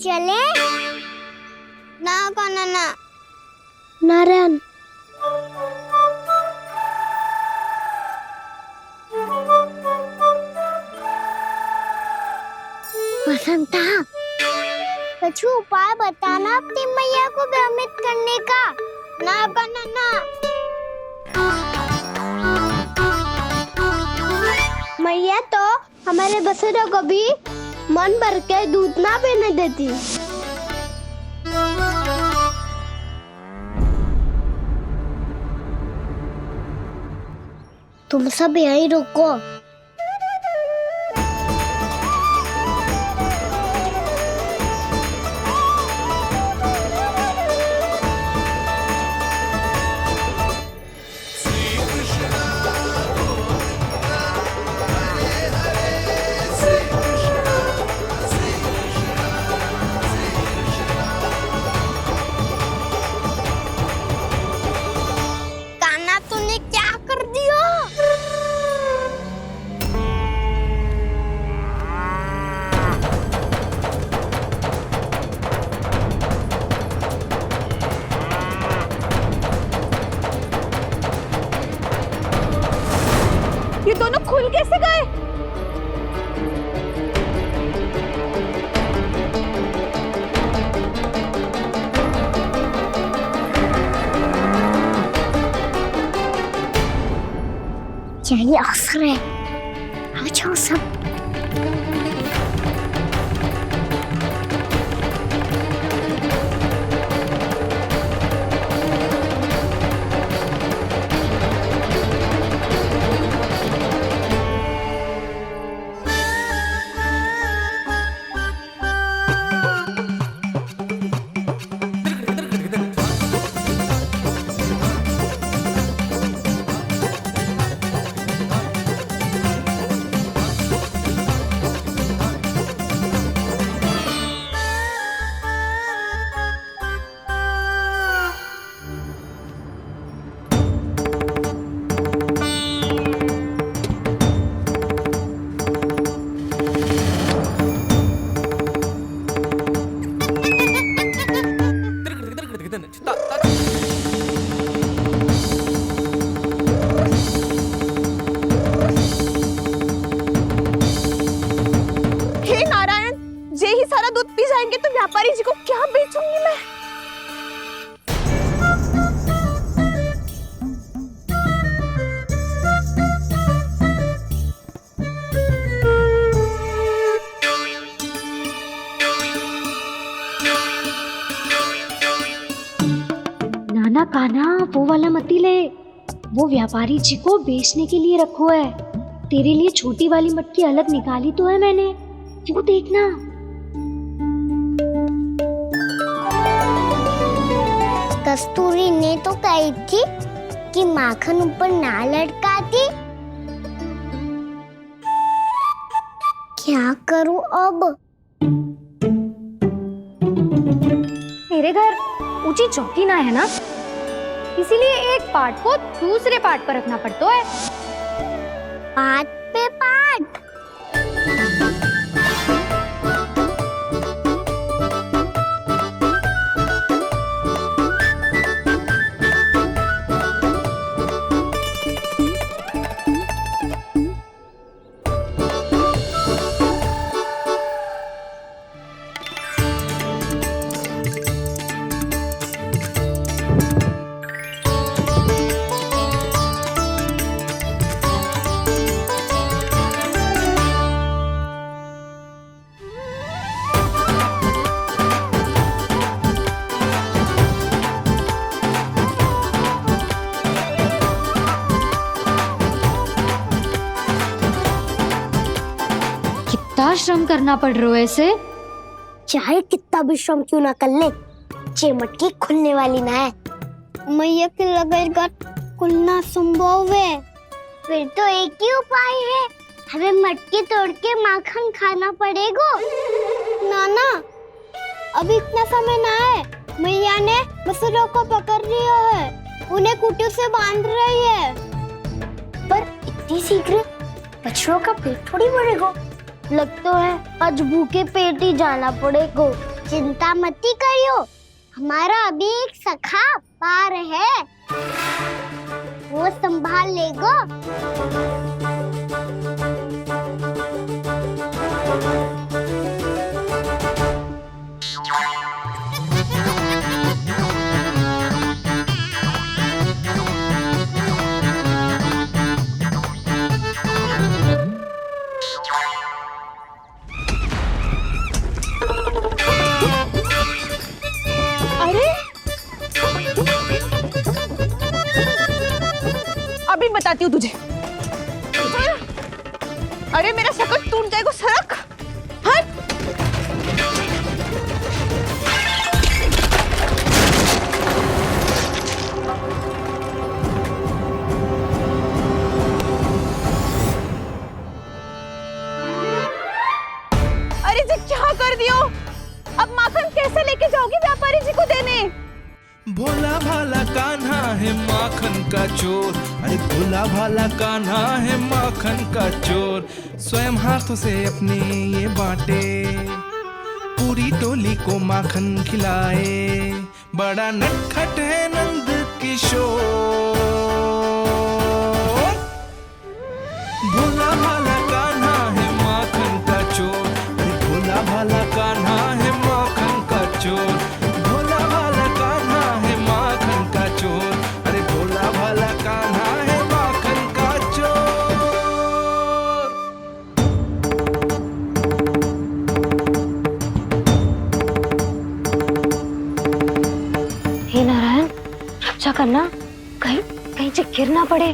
चले ना काना ना नारायण बसंता कुछ उपाय बताना अपनी मैया को भ्रमित करने का। ना काना ना मैया तो हमारे बसेरों को भी मन भर के दूध ना पीने देती। तुम सब यहीं रुको। कान्हा तूने क्या कर दिया? ये दोनों खुल कैसे गए? यही असर है। आ जाओ सब। हे नारायण, जे ही सारा दूध पी जाएंगे तो व्यापारी जी को क्या बेचूंगी मैं? नाना कान्हा वो वाला मती ले, वो व्यापारी जी को बेचने के लिए रखो है। तेरे लिए छोटी वाली मटकी अलग निकाली तो है मैंने, वो देखना। कस्तूरी ने तो कही थी कि माखन ऊपर ना लटकाती। क्या करूं अब? मेरे घर ऊंची चौकी ना है ना, इसीलिए एक पार्ट को दूसरे पार्ट पर रखना पड़ता है। पाट पे पाट। कितना श्रम करना पड़ रहा है ऐसे। चाहे कितना भी श्रम क्यों ना कर ले, ये मटकी खुलने वाली ना है। मैया के लगेगा खुलना संभव है। फिर तो एक ही उपाय है, हमें मटकी तोड़ के माखन खाना पड़ेगा। नाना, अभी इतना समय ना है। मैया ने बसरों को पकड़ लिया है, उन्हें कुटियों से बांध रही है। पर इतनी शीघ्र बछड़ों का पेट थोड़ी भरेगा। लगता है आज भूखे पेट ही जाना पड़ेगा। चिंता मत करियो, हमारा अभी एक सखा पार है, वो संभाल लेगा। अभी बताती हूँ तुझे। अरे मेरा शकट टूट जाएगा, सरक हट। अरे जी क्या कर दियो, अब माखन कैसे लेके जाओगी व्यापारी जी को देने? भोला भाला कान्हा है माखन का चोर, अरे भोला भाला कान्हा है माखन का चोर। स्वयं हाथों से अपने ये बांटे, पूरी टोली को माखन खिलाए। बड़ा नटखट है नंद किशोर। भोला भाला कान्हा है माखन का चोर, अरे भोला भाला कान्हा है माखन का चोर। भोला भाला कान्हा है माखन का चोर, अरे भोला भाला कान्हा है माखन का चोर। हे नारायण, रक्षा करना, कहीं कहीं से गिर ना पड़े।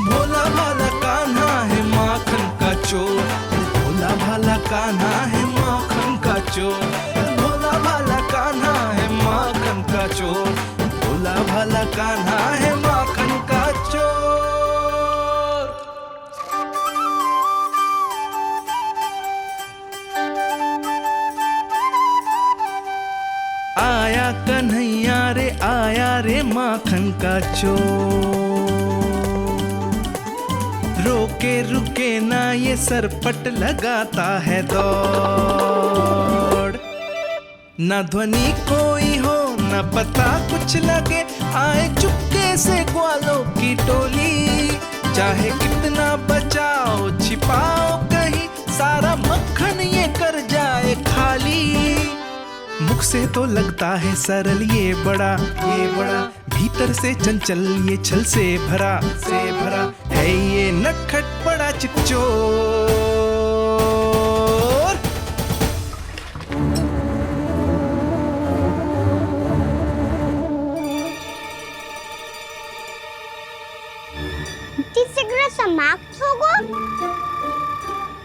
भोला भाला कान्हा है माखन का चोर, भोला भाला कान्हा है माखन का चोर। भोला भाला कान्हा है माखन का चोर, भोला भाला कान्हा है माखन का चोर। आया कन्हैया रे आया रे माखन का चोर। रोके रुके ना ये सरपट लगाता है दौड़। ना ध्वनि कोई हो ना पता कुछ लगे, आए चुपके से ग्वालों की टोली। चाहे कितना बचाओ छिपाओ कहीं, सारा मक्खन ये कर जाए खाली। मुख से तो लगता है सरल ये बड़ा भीतर से चंचल ये छल से भरा है ये नटखट बड़ा चिकचोर। शीघ्र समाप्त होगो,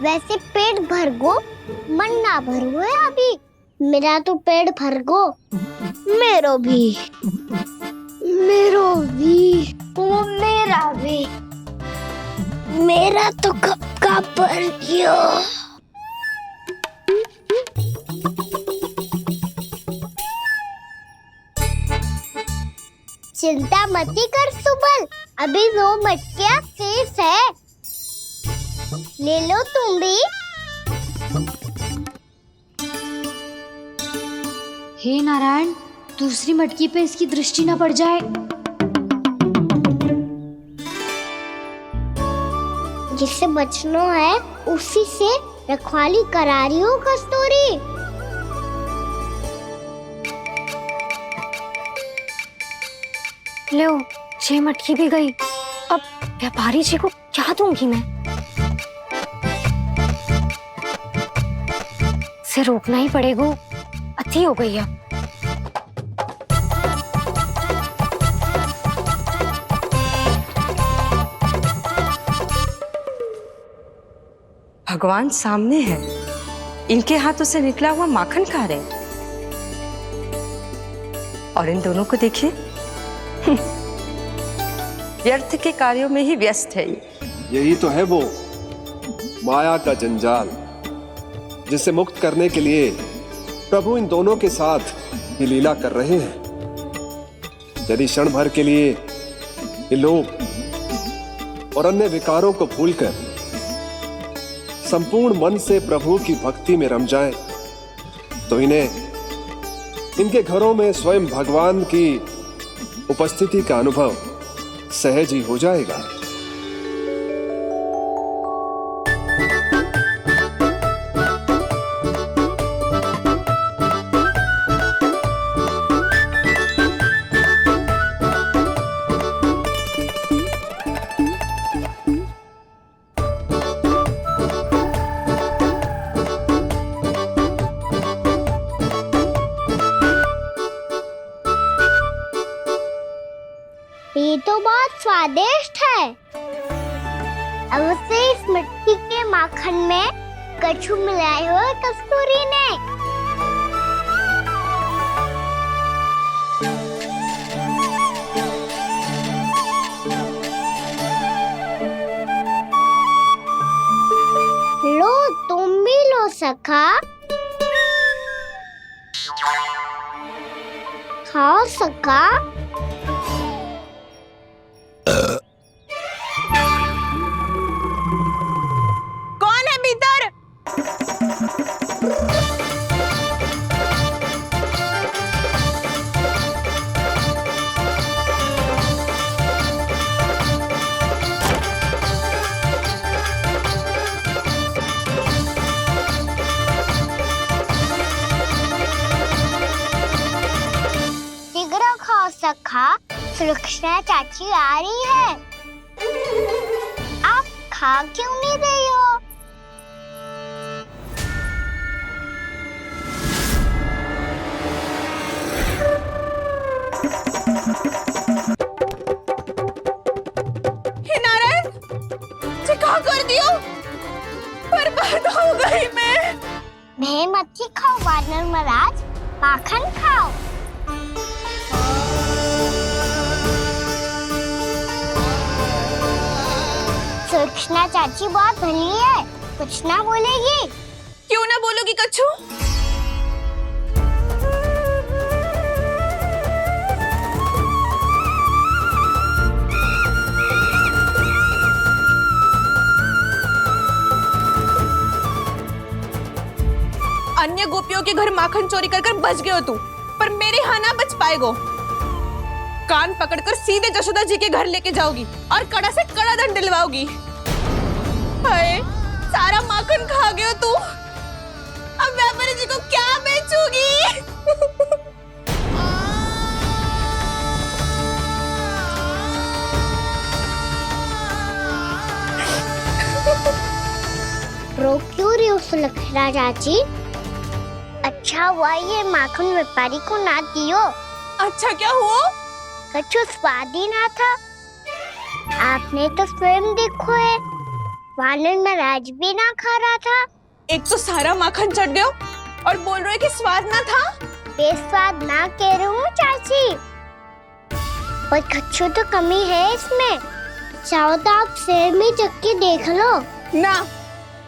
वैसे पेट भर गो मन ना भरो है अभी। मेरा तो पेट भर गो, मेरो भी ओ मेरा भी, मेरा तो कब का भर गयो। चिंता मत कर सुबल, अभी 2 मटकियां शेष है, ले लो तुम भी। हे नारायण, दूसरी मटकी पे इसकी दृष्टि न पड़ जाए। जिससे बचना है उसी से रखवाली करा रही हो कस्तूरी। लो, 6 मटकी भी गई। अब व्यापारी जी को क्या दूंगी मैं? इसे रोकना ही पड़ेगा, अति हो गई है। भगवान सामने है, इनके हाथों से निकला हुआ माखन खा रहे। और इन दोनों को देखिए, व्यर्थ के कार्यों में ही व्यस्त है ये। यही तो है वो माया का जंजाल, जिसे मुक्त करने के लिए प्रभु इन दोनों के साथ ये लीला कर रहे हैं। यदि क्षण भर के लिए ये लोग और अन्य विकारों को भूलकर संपूर्ण मन से प्रभु की भक्ति में रम जाएं, तो इनके घरों में स्वयं भगवान की उपस्थिति का अनुभव सहज ही हो जाएगा। ये तो बहुत स्वादिष्ट है। अब उसे इस मिट्टी के माखन में कछु मिलाए हुए कस्तूरी ने। लो, तुम भी लो सखा। खाओ सखा। कौन है भीतर? शीघ्र खाओ सखा, सुलक्षणा चाची आ रही है। आप खा क्यों नहीं रही हो? हे नारायण, ये क्या कर दियो? बर्बाद हो गई मैं। मच्छी खाओ वानर महाराज, माखन खाओ। सुलक्षणा चाची बहुत भली है, कुछ ना बोलेगी। क्यों ना बोलोगी कच्छू? अन्य गोपियों के घर माखन चोरी कर बच गए हो तू, पर मेरे यहाँ ना बच पाएगो। कान पकड़कर सीधे जशोदा जी के घर लेके जाओगी और कड़ा से कड़ा दंड दिलवाओगी। हाय, सारा माखन खा गए हो तू। अब व्यापारी जी को क्या बेचूगी? रो क्यों रही हो सुलक्षणा चाची? अच्छा हुआ ये माखन व्यापारी को ना दियो। अच्छा क्या हुआ? कछु स्वाद ही ना था। आपने तो स्वयं देखो है, वानर महाराज भी ना खा रहा था। एक तो सारा माखन चढ़ गयो और बोल रहे कि स्वाद ना था। बेस्वाद ना कह रही हूँ चाची, पर कछु तो कमी है इसमें। चाहो तो आप सेब में चख के देख लो। ना,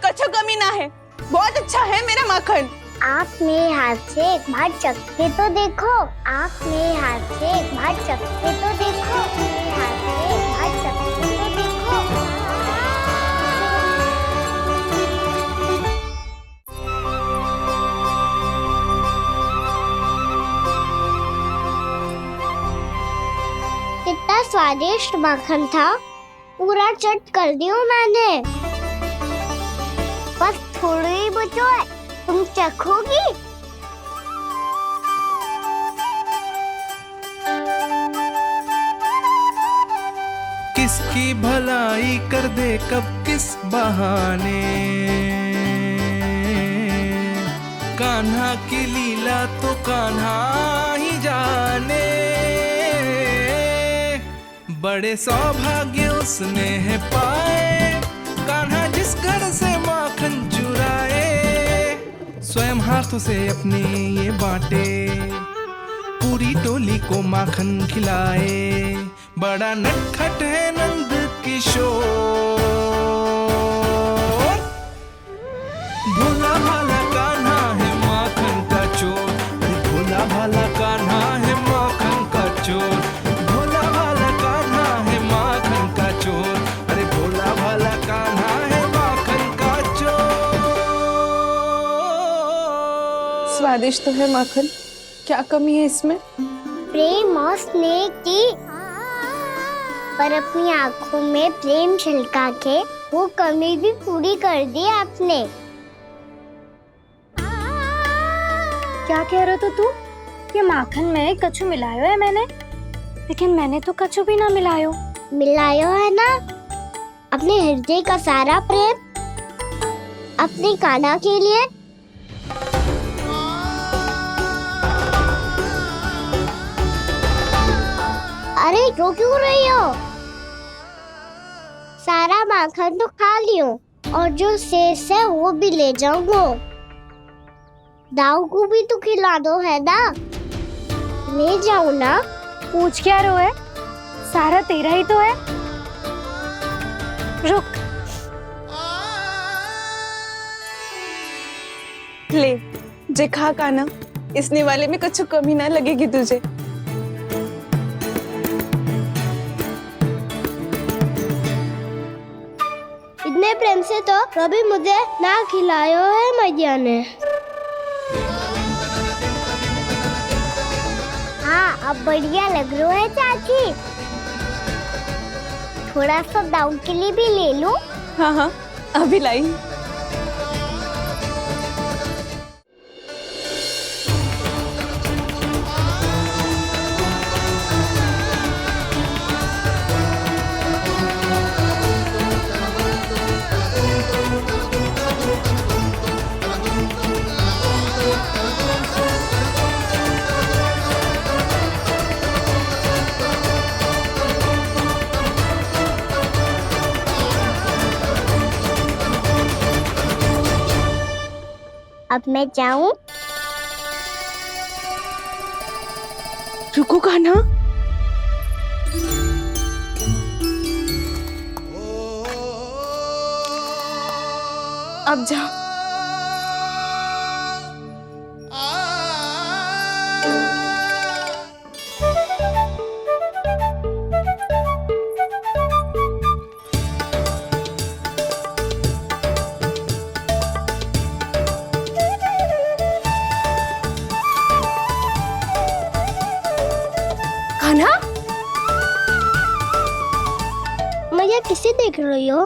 कछु कमी ना है, बहुत अच्छा है मेरा माखन। आप मेरे हाथ से एक बार चख के तो देखो। आप मेरे हाथ से एक बार चख के तो देखो। मेरे हाथ से एक बार चख के तो देखो। कितना स्वादिष्ट माखन था, पूरा चट कर दिया मैंने। बस थोड़ी ही बचो है, तुम चखोगी? किसकी भलाई कर दे कब किस बहाने, कान्हा की लीला तो कान्हा ही जाने। बड़े सौभाग्य उसने है पाए, कान्हा जिस घर से माखन चुराए, स्वयं हाथों से अपने ये बांटे। पूरी टोली को माखन खिलाए। बड़ा नटखट है नंद किशोर, भोला भाला कान्हा है माखन का चोर। भोला भाला कान्हा है माखन का चोर, भोला भाला कान्हा है माखन का चोर। अरे भोला भाला कान्हा है माखन का चोर। स्वादिष्ट तो है माखन, क्या कमी है इसमें? प्रेम और स्नेह की, पर अपनी आंखों में प्रेम छिलका के वो कमी भी पूरी कर दी आपने। क्या कह रहे हो तू? ये माखन में कछु मिलायो है मैंने, लेकिन मैंने तो कछु भी ना मिलायो। मिलायो है ना अपने हृदय का सारा प्रेम अपनी कान्हा के लिए। अरे रो क्यों रही हो? सारा माखन तो खा लियो और जो शेष है वो भी ले जाऊंगा। दाऊ को भी तो खिला दो है ना, ले जाऊं ना। पूछ क्या रहो है, सारा तेरा ही तो है। रुक, ले जे खा कान्हा, इसने वाले में कुछ कमी ना लगेगी तुझे। इतने प्रेम से तो कभी मुझे ना खिलायो है मैया ने। हाँ अब बढ़िया लग रहा है चाची। थोड़ा सा दाऊ के लिए भी ले लो। हाँ हाँ अभी लाई। अब मैं जाऊं? रुको कान्हा, अब जा। कान्हा, मैया किसे देख रही हो?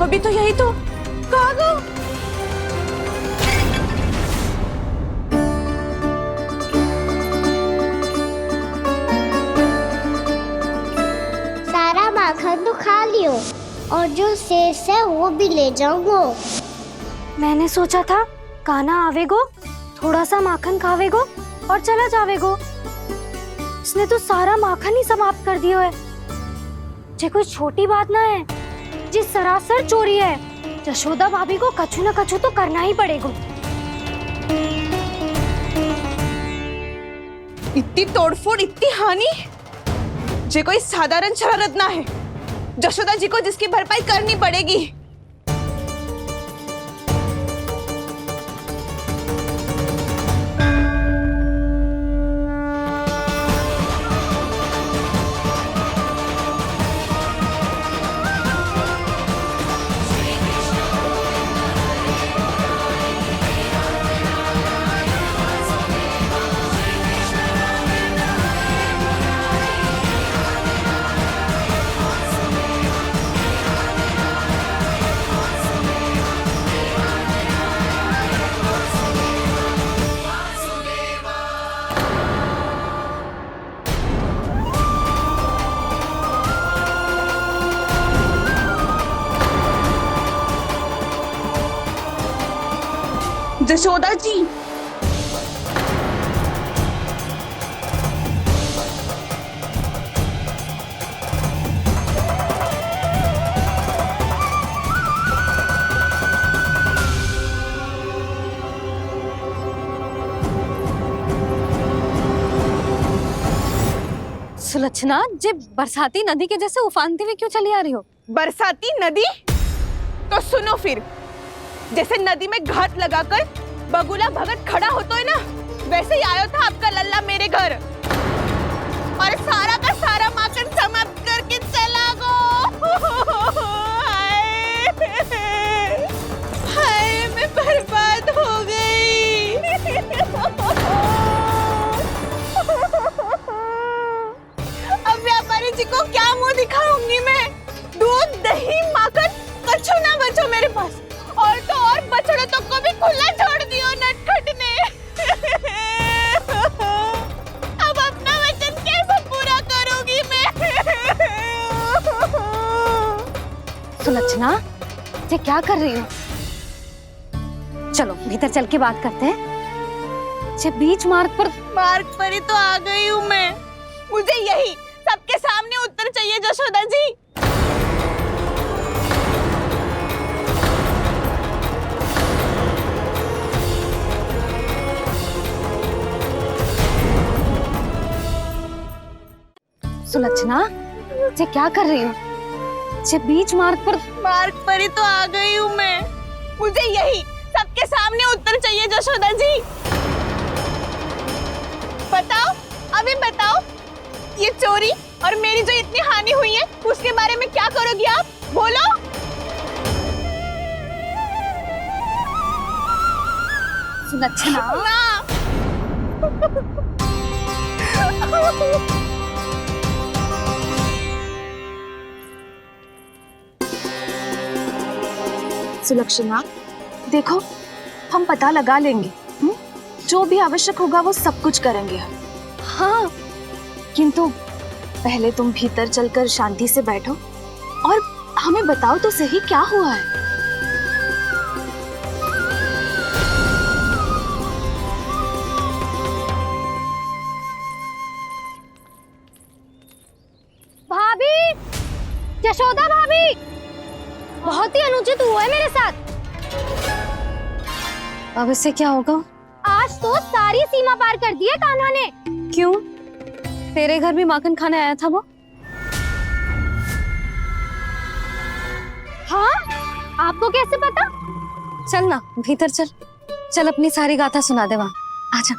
अभी तो यही तो। कहाँ गो? सारा माखन तो खा लियो और जो शेष है वो भी ले जाऊंगा। मैंने सोचा था कान्हा आवेगो, थोड़ा सा माखन खावेगो और चला जावेगो। इसने तो सारा माखन ही समाप्त कर दियो है। ये कोई छोटी बात ना है, जिस सरासर चोरी है। यशोदा भाभी को कछु न कछु तो करना ही पड़ेगा। इतनी तोड़फोड़, इतनी हानि, जे कोई साधारण शरारत ना है। यशोदा जी को जिसकी भरपाई करनी पड़ेगी। जशोदा जी, सुलक्षणा, जे बरसाती नदी के जैसे उफानती हुए क्यों चली आ रही हो? बरसाती नदी? तो सुनो फिर, जैसे नदी में घाट लगाकर बगुला भगत खड़ा होता है ना, वैसे ही आया था आपका लल्ला मेरे घर और सारा का सारा माखन समाप्त करके चला गो। हाय, मैं बर्बाद हो गई। अब व्यापारी जी को क्या मुंह दिखाऊंगी मैं? दूध, दही, माखन कछु ना बचो मेरे पास। और तो और बछड़े तो को भी खुला छोड़ दियो नटखट ने। अब अपना वचन कैसे पूरा करूंगी मैं? सुलक्षणा, ये क्या कर रही हो? चलो भीतर चल के बात करते हैं। ये बीच मार्ग पर ही तो आ गई हूँ मैं। मुझे यही सबके सामने उत्तर चाहिए जशोदा जी। सुलक्षणा, ये क्या कर रही हो? ये बीच मार्ग पर ही तो आ गई हूँ मैं। मुझे यही सबके सामने उत्तर चाहिए जशोदा जी। बताओ, अभी बताओ, ये चोरी और मेरी जो इतनी हानि हुई है उसके बारे में क्या करोगी आप? बोलो। सुलक्षणा, सुलक्षणा, देखो, हम पता लगा लेंगे। जो भी आवश्यक होगा वो सब कुछ करेंगे हम। हाँ, किंतु पहले तुम भीतर चलकर शांति से बैठो और हमें बताओ तो सही क्या हुआ है। भाभी, यशोदा भाभी, बहुत ही अनुचित हुआ है मेरे साथ। अब इससे क्या होगा? आज तो सारी सीमा पार कर दी है कान्हा ने। क्यों? तेरे घर भी माखन खाने आया था वो? हाँ, आपको कैसे पता? चल ना भीतर चल, चल अपनी सारी गाथा सुना दे वहाँ। आजा।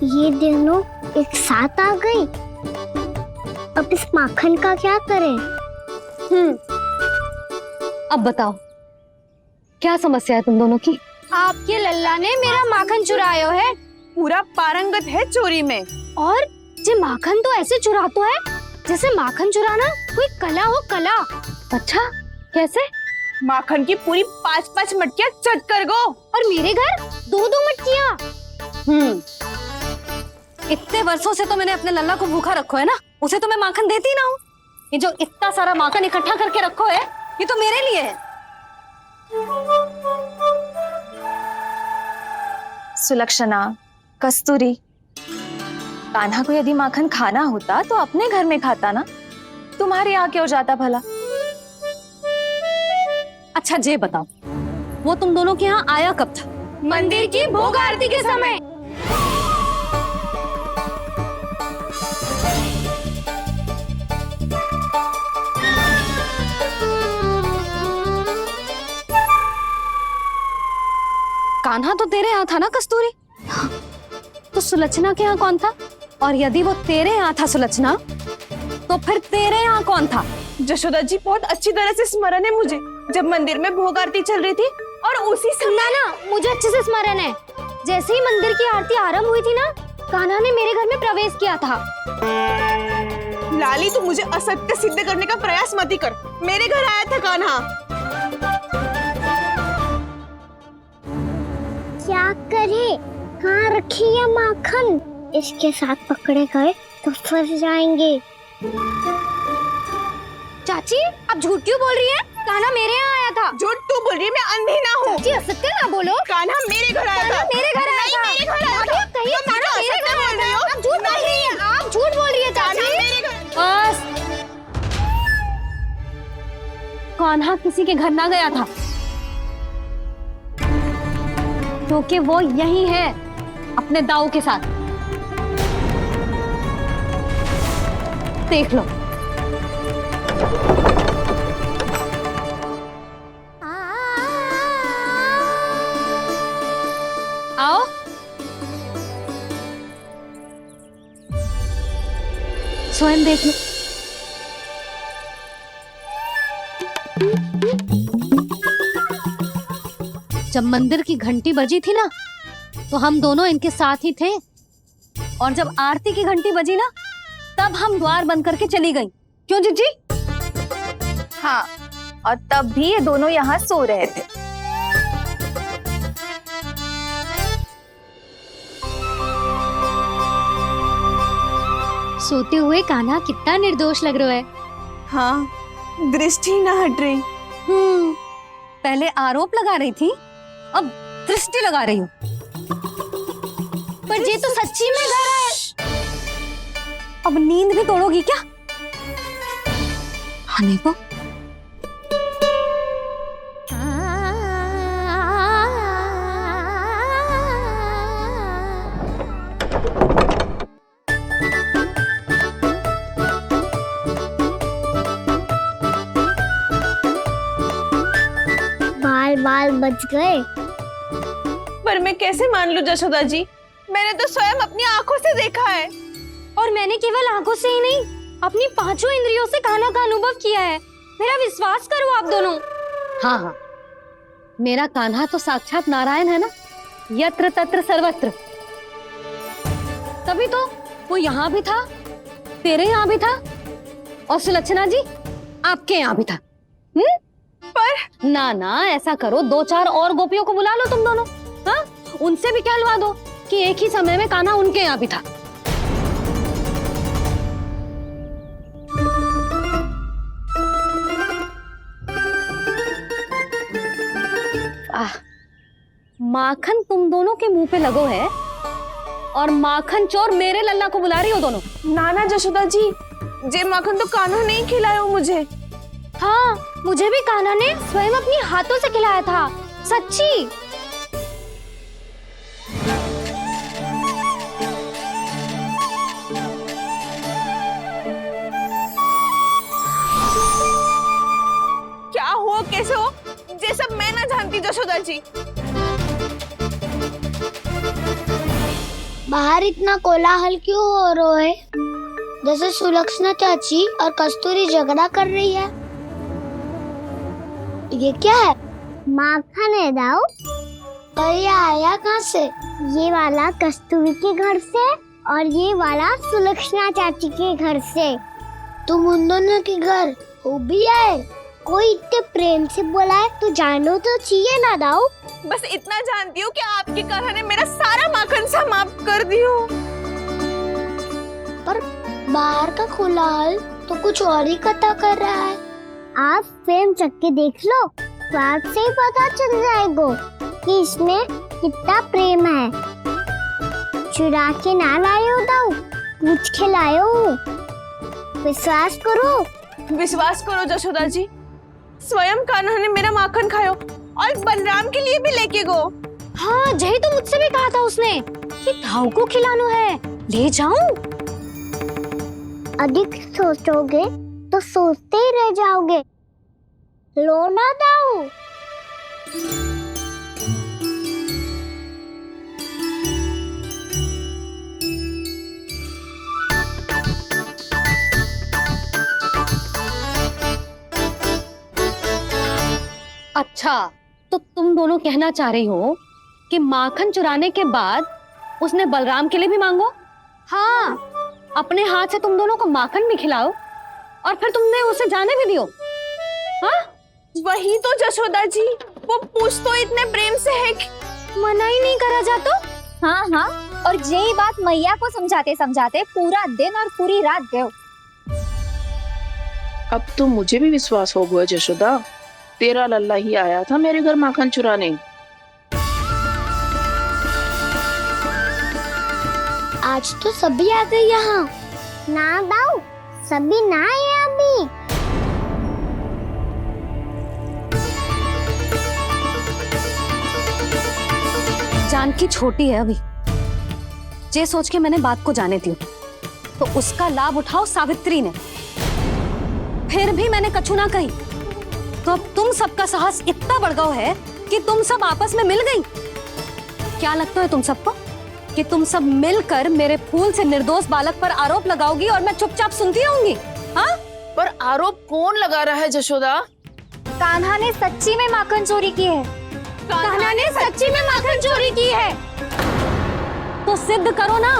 ये दोनों एक साथ आ गई। अब इस माखन का क्या करें? अब बताओ, क्या समस्या है तुम दोनों की? आपके लल्ला ने मेरा माखन चुरायो है। पूरा पारंगत है चोरी में। और ये माखन तो ऐसे चुराता है जैसे माखन चुराना कोई कला हो, कला। अच्छा, कैसे? माखन की पूरी 5-5 मटकियां चट कर गो। और मेरे घर 2-2 मटकियां। इतने वर्षों से तो मैंने अपने लल्ला को भूखा रखो है ना, उसे तो मैं माखन देती ना हूँ। ये जो इतना सारा माखन इकट्ठा करके रखो है, ये तो मेरे लिए है। सुलक्षणा, कस्तूरी, कान्हा को यदि माखन खाना होता तो अपने घर में खाता ना, तुम्हारे यहाँ क्यों जाता भला? अच्छा ये बताओ, वो तुम दोनों के यहाँ आया कब था? मंदिर की भोग आरती के समय। कान्हा तो तेरे यहाँ था ना कस्तूरी? तो सुलक्षणा के यहाँ कौन था? और यदि वो तेरे यहाँ था सुलक्षणा, तो फिर तेरे यहाँ कौन था? जशोदा जी, बहुत अच्छी तरह से स्मरण है मुझे, जब मंदिर में भोग आरती चल रही थी और उसी समय ना, मुझे अच्छे से स्मरण है। जैसे ही मंदिर की आरती आरंभ हुई थी ना, कान्हा ने मेरे घर में प्रवेश किया था। लाली, तू मुझे असत्य सिद्ध करने का प्रयास मत ही कर। मेरे घर आया था कान्हा। क्या करे, कहाँ रखी है माखन? इसके साथ पकड़े गए तो फंस जाएंगे। चाची आप झूठ क्यों बोल रही हैं? कान्हा मेरे यहाँ आया था। झूठ तू बोल रही है, मैं अंधी ना हूँ। चाची असत्य ना बोलो। कान्हा मेरे घर आया था। मेरे घर आया था। मेरे घर आया था। कहिए कान्हा मेरे घर आया था। आप झूठ बोल रही हैं। आप झूठ बोल रही है चाची। बस, कान्हा किसी के घर ना गया था, क्योंकि वो यही है अपने दाऊ के साथ। देख लो। आओ। स्वयं देख लो। जब मंदिर की घंटी बजी थी ना, तो हम दोनों इनके साथ ही थे, और जब आरती की घंटी बजी ना, तब हम द्वार बंद करके चली गई। क्यों जीजी? हाँ, और तब भी ये दोनों यहाँ सो रहे थे। सोते हुए कान्हा कितना निर्दोष लग रहा है। हाँ, दृष्टि ना हट रही। पहले आरोप लगा रही थी, अब दृष्टि लगा रही हूँ। पर ये तो सच्ची में घर है। अब नींद भी तोड़ोगी क्या? आने को। बाल बच गए। पर मैं कैसे मान लूं जशोदा जी? मैंने तो स्वयं अपनी आंखों से देखा है। और मैंने केवल आंखों से ही नहीं, अपनी पांचों इंद्रियों से कान्हा का अनुभव किया है। मेरा विश्वास करो आप दोनों। हाँ हाँ, मेरा कान्हा तो साक्षात नारायण है ना, यत्र तत्र सर्वत्र। तभी तो वो यहाँ भी था, तेरे यहाँ भी था, और सुलक्षणा जी आपके यहाँ भी था। पर ना ना, ऐसा करो, 2-4 और गोपियों को बुला लो तुम दोनों। हाँ, उनसे भी कहलवा दो कि एक ही समय में कान्हा उनके यहाँ भी था। माखन तुम दोनों के मुंह पे लगो है, और माखन चोर मेरे लल्ला को बुला रही हो दोनों। नाना जशोदा जी, जे माखन तो कान्हा नहीं खिलाया मुझे। हाँ, मुझे भी कान्हा ने स्वयं अपनी हाथों से खिलाया था, सच्ची। क्या हो, कैसे हो, ये सब मैं ना जानती जशोदा जी। बाहर इतना कोलाहल क्यों हो रहा है? जैसे सुलक्षणा चाची और कस्तूरी झगड़ा कर रही है। ये क्या है? माखन है दाऊ। और ये आया कहाँ से? ये वाला कस्तूरी के घर से, और ये वाला सुलक्षणा चाची के घर से। तुम उन दोनों के घर हो भी आए? कोई इतने प्रेम से बोला है तो जानो तो चाहिए ना दाऊ। बस इतना जानती हूँ कि आपकी कान्हा ने मेरा सारा माखन समाप्त कर दियो। पर बाहर का कोलाहल तो कुछ और ही कथा कर रहा है। आप फिल्म चख के देख लो, तो आपसे ही पता चल जाएगा कि इसमें कितना प्रेम है। चुरा के ना लाए हो दाऊ, पूछ के लाए हो। विश्वास करो। विश्वास करो जशोदा जी, स्वयं कान्हा ने मेरा माखन खायो और बलराम के लिए भी लेके गो। हाँ, जही तो मुझसे भी कहा था उसने कि दाऊ को खिलाना है, ले जाऊं। अधिक सोचोगे तो सोचते ही रह जाओगे। लो ना दाऊ। अच्छा, तो तुम दोनों कहना चाह रही हो कि माखन चुराने के बाद उसने बलराम के लिए भी मांगो? हाँ, अपने हाथ से तुम दोनों को माखन भी खिलाओ और फिर तुमने उसे जाने भी दियो। हाँ, वही तो जशोदा जी, वो पूछ तो इतने प्रेम से है कि मना ही नहीं करा जाता। हाँ हाँ, और यही बात मैया को समझाते समझाते पूरा दिन और पूरी रात गयो। अब तो मुझे भी विश्वास हो गया जशोदा, तेरा लल्ला ही आया था मेरे घर माखन चुराने। आज तो सभी आ गए यहाँ। ना दाऊ, सभी ना आए अभी। जानकी छोटी है अभी, ये सोच के मैंने बात को जाने दी, तो उसका लाभ उठाओ सावित्री ने। फिर भी मैंने कछु ना कही, तो अब तुम सबका साहस इतना बढ़ गया है कि तुम सब आपस में मिल गई। क्या लगता है तुम सबको कि तुम सब मिलकर मेरे फूल से निर्दोष बालक पर आरोप लगाओगी और मैं चुपचाप सुनती रहूंगी? हाँ? पर आरोप कौन लगा रहा है जशोदा? कान्हा ने सच्ची में माखन चोरी की है। कान्हा ने सच्ची में माखन चोरी की है, तो सिद्ध करो ना।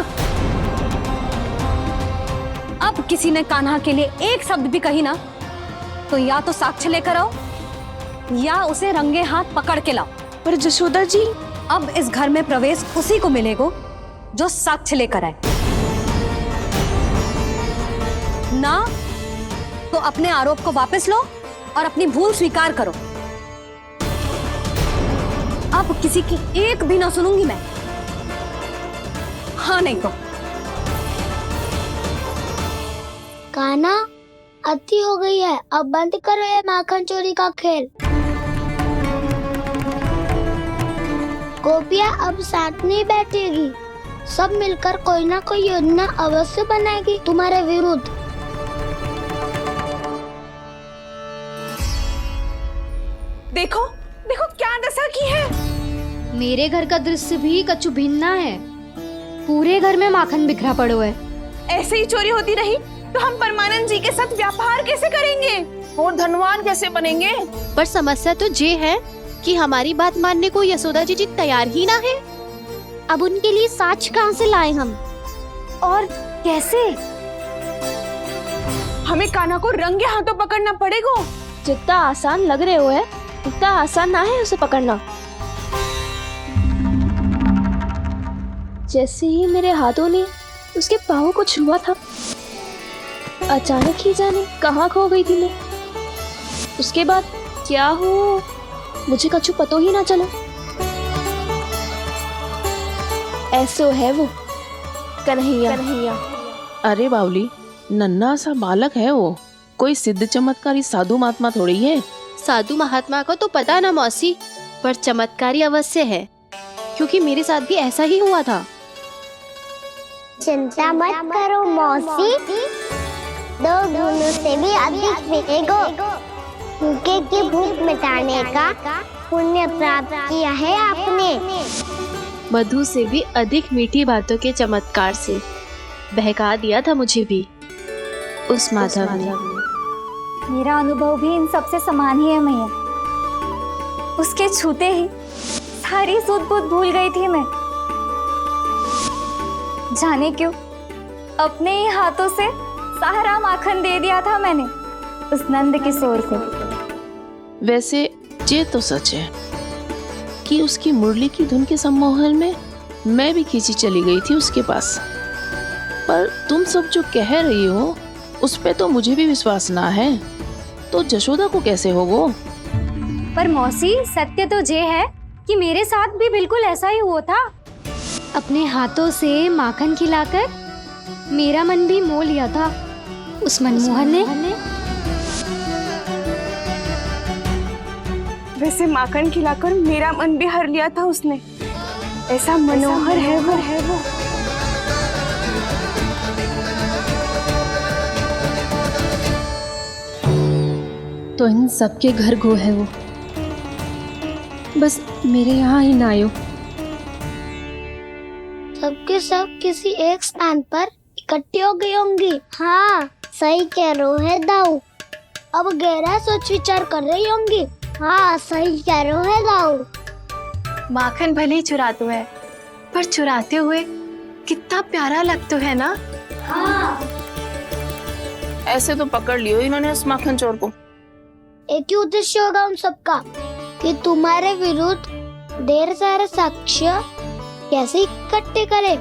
अब किसी ने कान्हा के लिए एक शब्द भी कही ना, तो या तो साक्ष्य लेकर आओ या उसे रंगे हाथ पकड़ के लाओ। पर जशोदा जी, अब इस घर में प्रवेश उसी को मिलेगा जो साक्ष्य लेकर आए। ना तो अपने आरोप को वापस लो और अपनी भूल स्वीकार करो। अब किसी की एक भी ना सुनूंगी मैं। हाँ नहीं तो कान्हा, अति हो गई है, अब बंद करो ये माखन चोरी का खेल। गोपिया अब साथ नहीं बैठेगी, सब मिलकर कोई ना कोई योजना अवश्य बनाएगी तुम्हारे विरुद्ध। देखो देखो क्या दशा की है। मेरे घर का दृश्य भी कछु भिन्न है। पूरे घर में माखन बिखरा पड़ो है। ऐसे ही चोरी होती रही तो हम परमानंद जी के साथ व्यापार कैसे करेंगे और धनवान कैसे बनेंगे? पर समस्या तो ये है कि हमारी बात मानने को यशोदा जी तैयार ही ना है। अब उनके लिए साक्ष्य कहाँ से लाएं हम? और कैसे? हमें कान्हा को रंगे हाथों पकड़ना पड़ेगा। जितना आसान लग रहे हो है, उतना आसान ना है उसे पकड़ना। जैसे ही मेरे हाथों ने उसके पाँव को छुआ था, अचानक ही जाने कहाँ खो गई थी मैं। उसके बाद क्या हो मुझे कछु पतो ही ना चला। ऐसो है वो कन्हैया। अरे बावली, नन्हा सा बालक है वो, कोई सिद्ध चमत्कारी साधु महात्मा थोड़ी है। साधु महात्मा को तो पता ना मौसी, पर चमत्कारी अवश्य है, क्योंकि मेरे साथ भी ऐसा ही हुआ था। चिंता मत करो मौसी, 2 गुणों से भी अधिक मिलेगा। भूखे की भूख मिटाने का पुण्य प्राप्त किया है आपने। मधु से भी अधिक मीठी बातों के चमत्कार से बहका दिया था मुझे भी उस माधव ने। मेरा अनुभव भी इन सबसे समान ही है मैया। उसके छूते ही सारी सूध बूध भूल गई थी मैं। जाने क्यों अपने ही हाथों से सारा माखन दे दिया था मैंने उस नंद किशोर को। वैसे ये तो सच है कि उसकी मुरली की धुन के सम्मोहन में मैं भी खींची चली गई थी उसके पास। पर तुम सब जो कह रही हो उस पे तो मुझे भी विश्वास ना है, तो जशोदा को कैसे होगो? पर मौसी, सत्य तो ये है कि मेरे साथ भी बिल्कुल ऐसा ही हुआ था। अपने हाथों से माखन खिलाकर मेरा मन भी मोह लिया था उस मनमोहन ने। वैसे माखन खिलाकर मेरा मन भी हर लिया था उसने। ऐसा मनोहर है वो। तो इन सबके घर गो है वो, बस मेरे यहाँ ही ना आयो। सबके सब किसी एक स्थान पर इकट्ठे हो गए होंगे। हाँ, सही कह रहे है दाऊ। अब गहरा सोच विचार कर रही होंगी। हाँ, सही कह रहे है दाऊ। माखन भले ही चुराते है, पर चुराते हुए कितना प्यारा लगता है ना। ऐसे तो पकड़ लियो इन्होंने उस माखन चोर को। एक ही उद्देश्य होगा उन सबका कि तुम्हारे विरुद्ध ढेर सारे साक्ष्य कैसे इकट्ठे करे।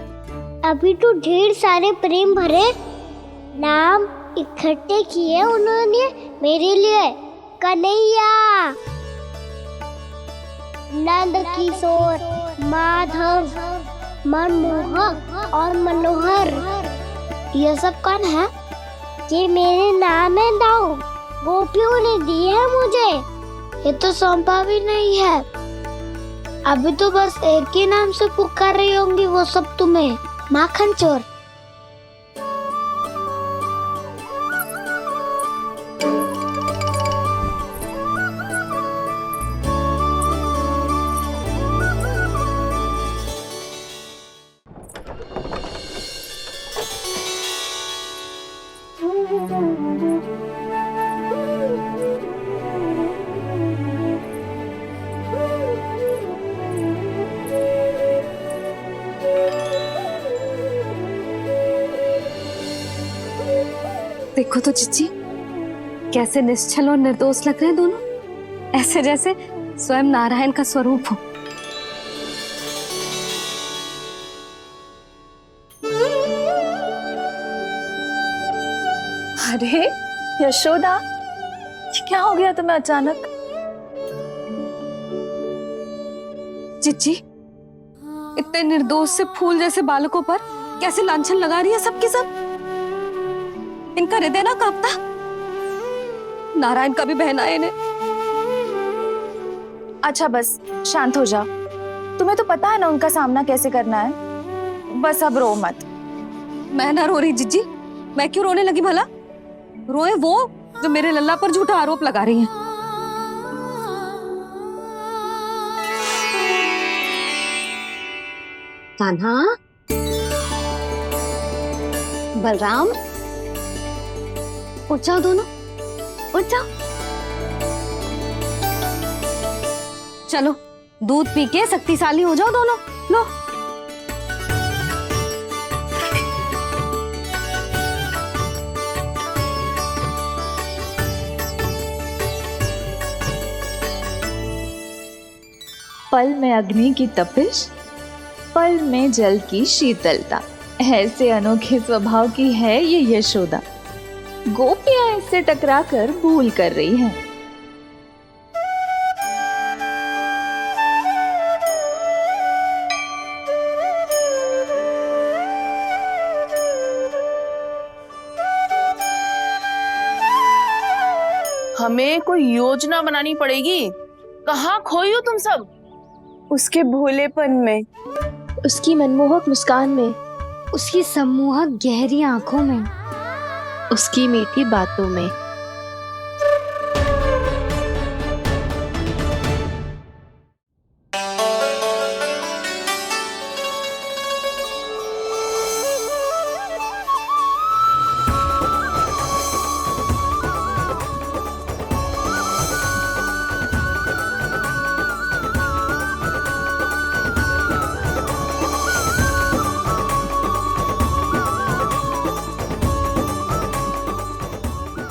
अभी तो ढेर सारे प्रेम भरे नाम इकट्ठे किए उन्होंने मेरे लिए। कन्हैया, नंद किशोर, माधव, मनमोहक और मनोहर, ये सब कौन है? ये मेरे नाम है दाऊ, गोपियों ने दी है मुझे। ये तो सौंपा भी नहीं है। अभी तो बस एक ही नाम से पुकार रही होंगी वो सब तुम्हें, माखन चोर। देखो तो चिच्ची, कैसे निश्चल और निर्दोष लग रहे हैं दोनों, ऐसे जैसे स्वयं नारायण का स्वरूप हो। अरे यशोदा, ये क्या हो गया तुम्हें अचानक? चिच्ची, इतने निर्दोष से फूल जैसे बालकों पर कैसे लांछन लगा रही है सबके सब। इनका हृदय ना कांपता? नारायण का भी बहना है इन्हें। अच्छा बस शांत हो जाओ, तुम्हें तो पता है ना उनका सामना कैसे करना है। बस अब रो मत। मैं ना रो रही जिज्जी, मैं क्यों रोने लगी भला? रोए वो जो मेरे लल्ला पर झूठा आरोप लगा रही हैं। कान्हा, बलराम, उठ जाओ दोनों, उठ जाओ। चलो दूध पी के शक्तिशाली हो जाओ दोनों। लो। पल में अग्नि की तपिश, पल में जल की शीतलता, ऐसे अनोखे स्वभाव की है ये यशोदा। गोपियां इससे टकराकर भूल कर रही हैं। हमें कोई योजना बनानी पड़ेगी। कहाँ खोई हो तुम सब? उसके भोलेपन में, उसकी मनमोहक मुस्कान में, उसकी सम्मोहक गहरी आंखों में, उसकी मीठी बातों में।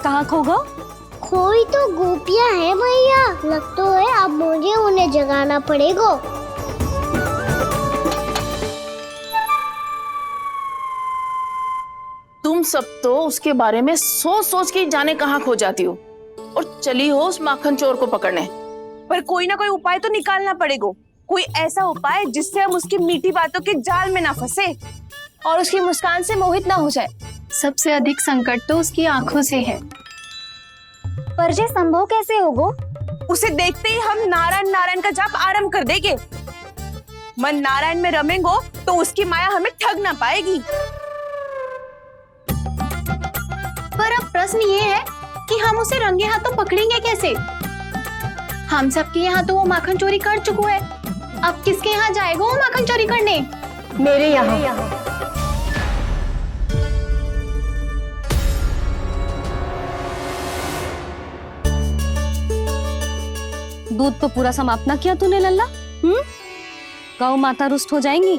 कहाँ खो गो? खोई तो गोपियां हैं भैया। लगता है अब मुझे उन्हें जगाना पड़ेगा। तुम सब तो उसके बारे में सोच सोच के जाने कहाँ खो जाती हो और चली हो उस माखन चोर को पकड़ने। पर कोई ना कोई उपाय तो निकालना पड़ेगा। कोई ऐसा उपाय जिससे हम उसकी मीठी बातों के जाल में ना फंसे और उसकी मुस्कान से मोहित ना हो जाए। सबसे अधिक संकट तो उसकी आंखों से है। पर ये संभव कैसे होगा? उसे देखते ही हम नारायण नारायण का जाप आरंभ कर देंगे। मन नारायण में रमेंगो तो उसकी माया हमें ठग ना पाएगी। पर अब प्रश्न ये है कि हम उसे रंगे हाथों पकड़ेंगे कैसे? हम सबके यहाँ तो वो माखन चोरी कर चुका है। अब किसके यहाँ जाएगा वो माखन चोरी करने? मेरे यहाँ। दूध तो पूरा समाप्त ना किया तूने लल्ला। गौ माता रुष्ट हो जाएंगी।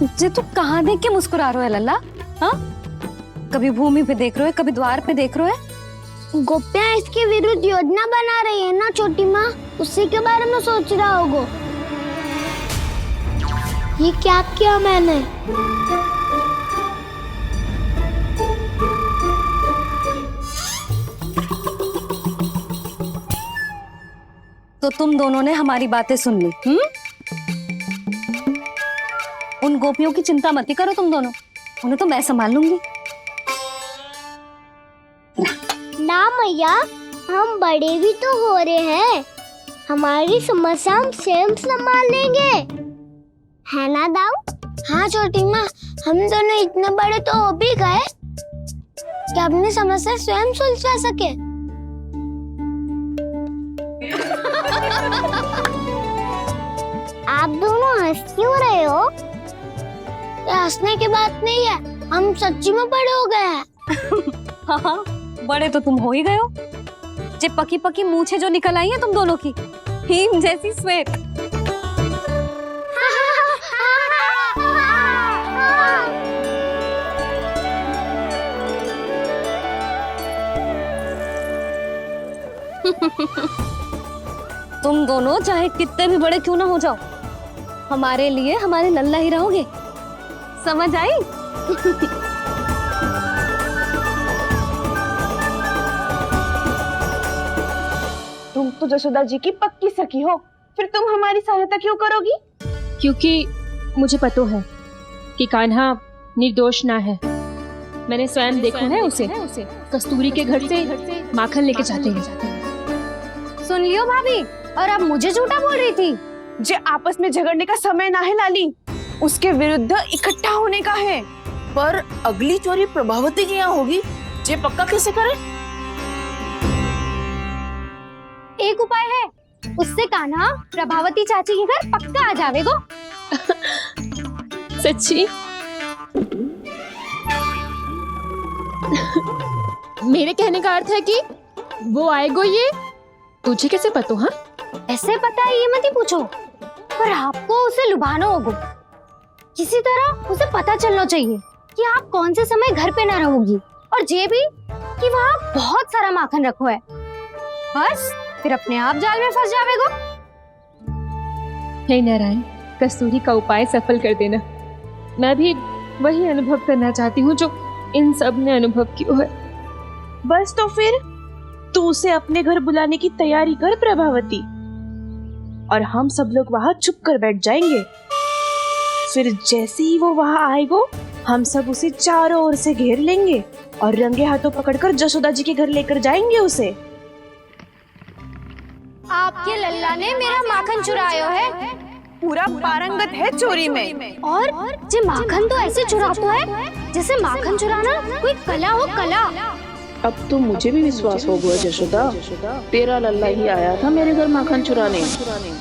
जे तू कहाँ देख के मुस्कुरा रहे हो है लल्ला? हाँ, कभी भूमि पे देख रहे हो, कभी द्वार पे देख रहे हो। गोपियाँ इसके विरुद्ध योजना बना रही है ना छोटी माँ, उसी के बारे में सोच रहा होगा। ये क्या किया मैंने? तो तुम दोनों ने हमारी बातें सुन ली। उन गोपियों की चिंता मत करो तुम दोनों, उन्हें तो मैं संभाल लूंगी। ना मैया, हम बड़े भी तो हो रहे हैं, हमारी समस्या हम स्वयं संभाल लेंगे, है ना दाऊ? हाँ छोटी माँ, हम दोनों इतने बड़े तो हो भी गए कि अपनी समस्या स्वयं सुलझा सके। आप दोनों हंस क्यों रहे हो? ये हंसने की बात नहीं है, हम सच्ची में बड़े हो गए हैं। हाँ, बड़े तो तुम हो ही गए हो। जे पकी पकी मूछें जो निकल आई हैं तुम दोनों की, हिम जैसी श्वेत। तुम दोनों चाहे कितने भी बड़े क्यों ना हो जाओ, हमारे लिए हमारे लल्ला ही रहोगे, समझ आई? तुम तो जशोदा जी की पक्की सखी हो, फिर तुम हमारी सहायता क्यों करोगी? क्योंकि मुझे पता है कि कान्हा निर्दोष ना है। मैंने स्वयं देखा है उसे कस्तूरी के घर से माखन लेके जाते हैं। सुन लियो भाभी, और अब मुझे झूठा बोल रही थी। जे आपस में झगड़ने का समय ना है लाली, उसके विरुद्ध इकट्ठा होने का है। पर अगली चोरी प्रभावती की यहाँ होगी, जे पक्का कैसे करे? एक उपाय है, उससे कान्हा प्रभावती चाची के घर पक्का आ जावेगो। सच्ची? मेरे कहने का अर्थ है कि वो आएगो, ये तुझे कैसे पता? हाँ, ऐसे पता है ये मत ही पूछो, पर आपको उसे लुभाना होगा। किसी तरह उसे पता चलना चाहिए कि आप कौन से समय घर पे ना रहोगी, और ये भी कि वहाँ बहुत सारा माखन रखो है। बस फिर अपने आप जाल में फंस जावेगो। हे नारायण, कस्तूरी का उपाय सफल कर देना। मैं भी वही अनुभव करना चाहती हूँ जो इन सब ने अनुभव किया है। बस तो फिर तू उसे अपने घर बुलाने की तैयारी कर प्रभावती, और हम सब लोग वहाँ चुप कर बैठ जाएंगे। फिर जैसे ही वो वहाँ आएगो, हम सब उसे चारों ओर से घेर लेंगे और रंगे हाथों पकड़कर जशोदा जी के घर लेकर जाएंगे उसे। आपके लल्ला ने मेरा माखन चुरायो है, पूरा पारंगत है चोरी में। और जे माखन तो ऐसे चुराता है जैसे माखन चुराना कोई कला हो, कला। अब तो मुझे भी विश्वास हो गया जशोदा, तेरा लल्ला ही आया था मेरे घर माखन चुराने।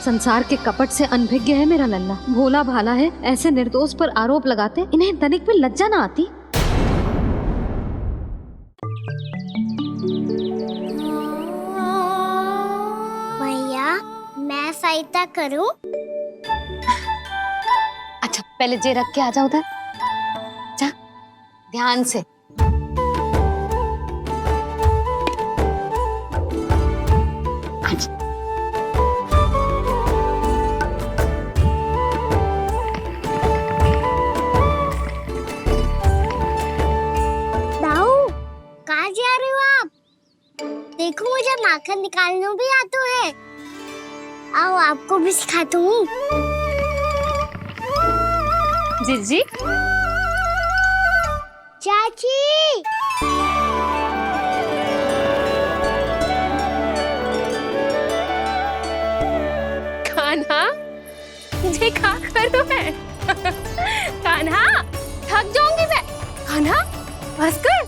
संसार के कपट से अनभिज्ञ है मेरा लल्ला, भोला भाला है। ऐसे निर्दोष पर आरोप लगाते इन्हें तनिक भी लज्जा ना आती। भैया, मैं सहायता करूं? अच्छा, पहले जे रख के आ जाओ उधर, जा ध्यान से। देखो, मुझे माखन निकालना भी आता है। आओ, आपको भी सिखाता हूँ। जीजी, चाची, कान्हा, मुझे क्या करो है? कान्हा, थक जाऊंगी मैं। कान्हा, बस कर,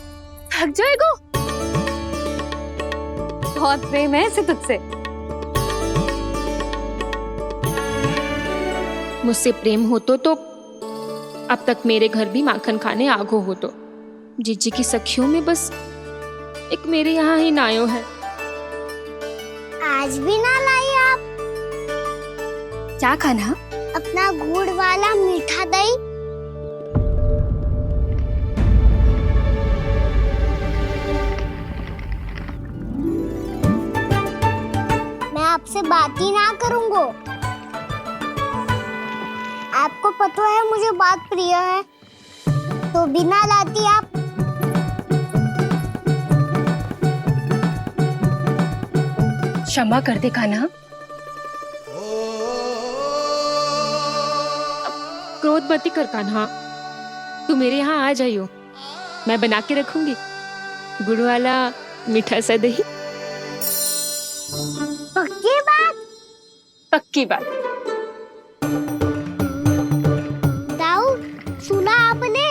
थक जाएगो। बहुत प्रेम है इसे तुझसे। मुझसे प्रेम हो तो अब तक मेरे घर भी माखन खाने आगो हो तो। जीजी की सखियों में बस एक मेरे यहाँ ही नायो है। आज भी ना लाई आप? क्या खाना? अपना गुड़ वाला मीठा दही बात ही ना करूंगा। आपको पता है मुझे बात प्रिय है, तो बिना लाती आप क्षमा कर दे कान्हा। क्रोध मत कर कान्हा, तू मेरे यहाँ आ जाइयो, मैं बना के रखूंगी गुड़ वाला मीठा सा दही। पक्की बात? पक्की बात। दाऊ, सुना आपने?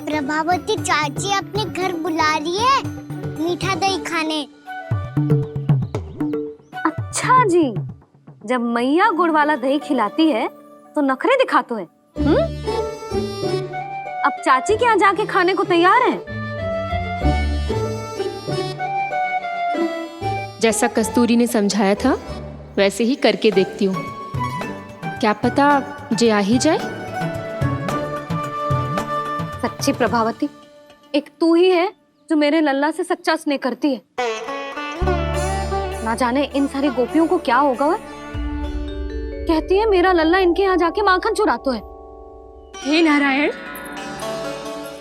प्रभावती चाची अपने घर बुला रही है मीठा दही खाने। अच्छा जी, जब मैया गुड़ वाला दही खिलाती है तो नखरे दिखाते हैं। अब चाची के यहाँ जाके खाने को तैयार हैं। जैसा कस्तूरी ने समझाया था वैसे ही करके देखती हूँ, क्या पता जे आ ही जाए। सच्ची प्रभावती, एक तू ही है जो मेरे लल्ला से सच्चा स्नेह करती है। ना जाने इन सारी गोपियों को क्या होगा है? कहती है मेरा लल्ला इनके यहाँ जाके माखन चुराता है। हे नारायण,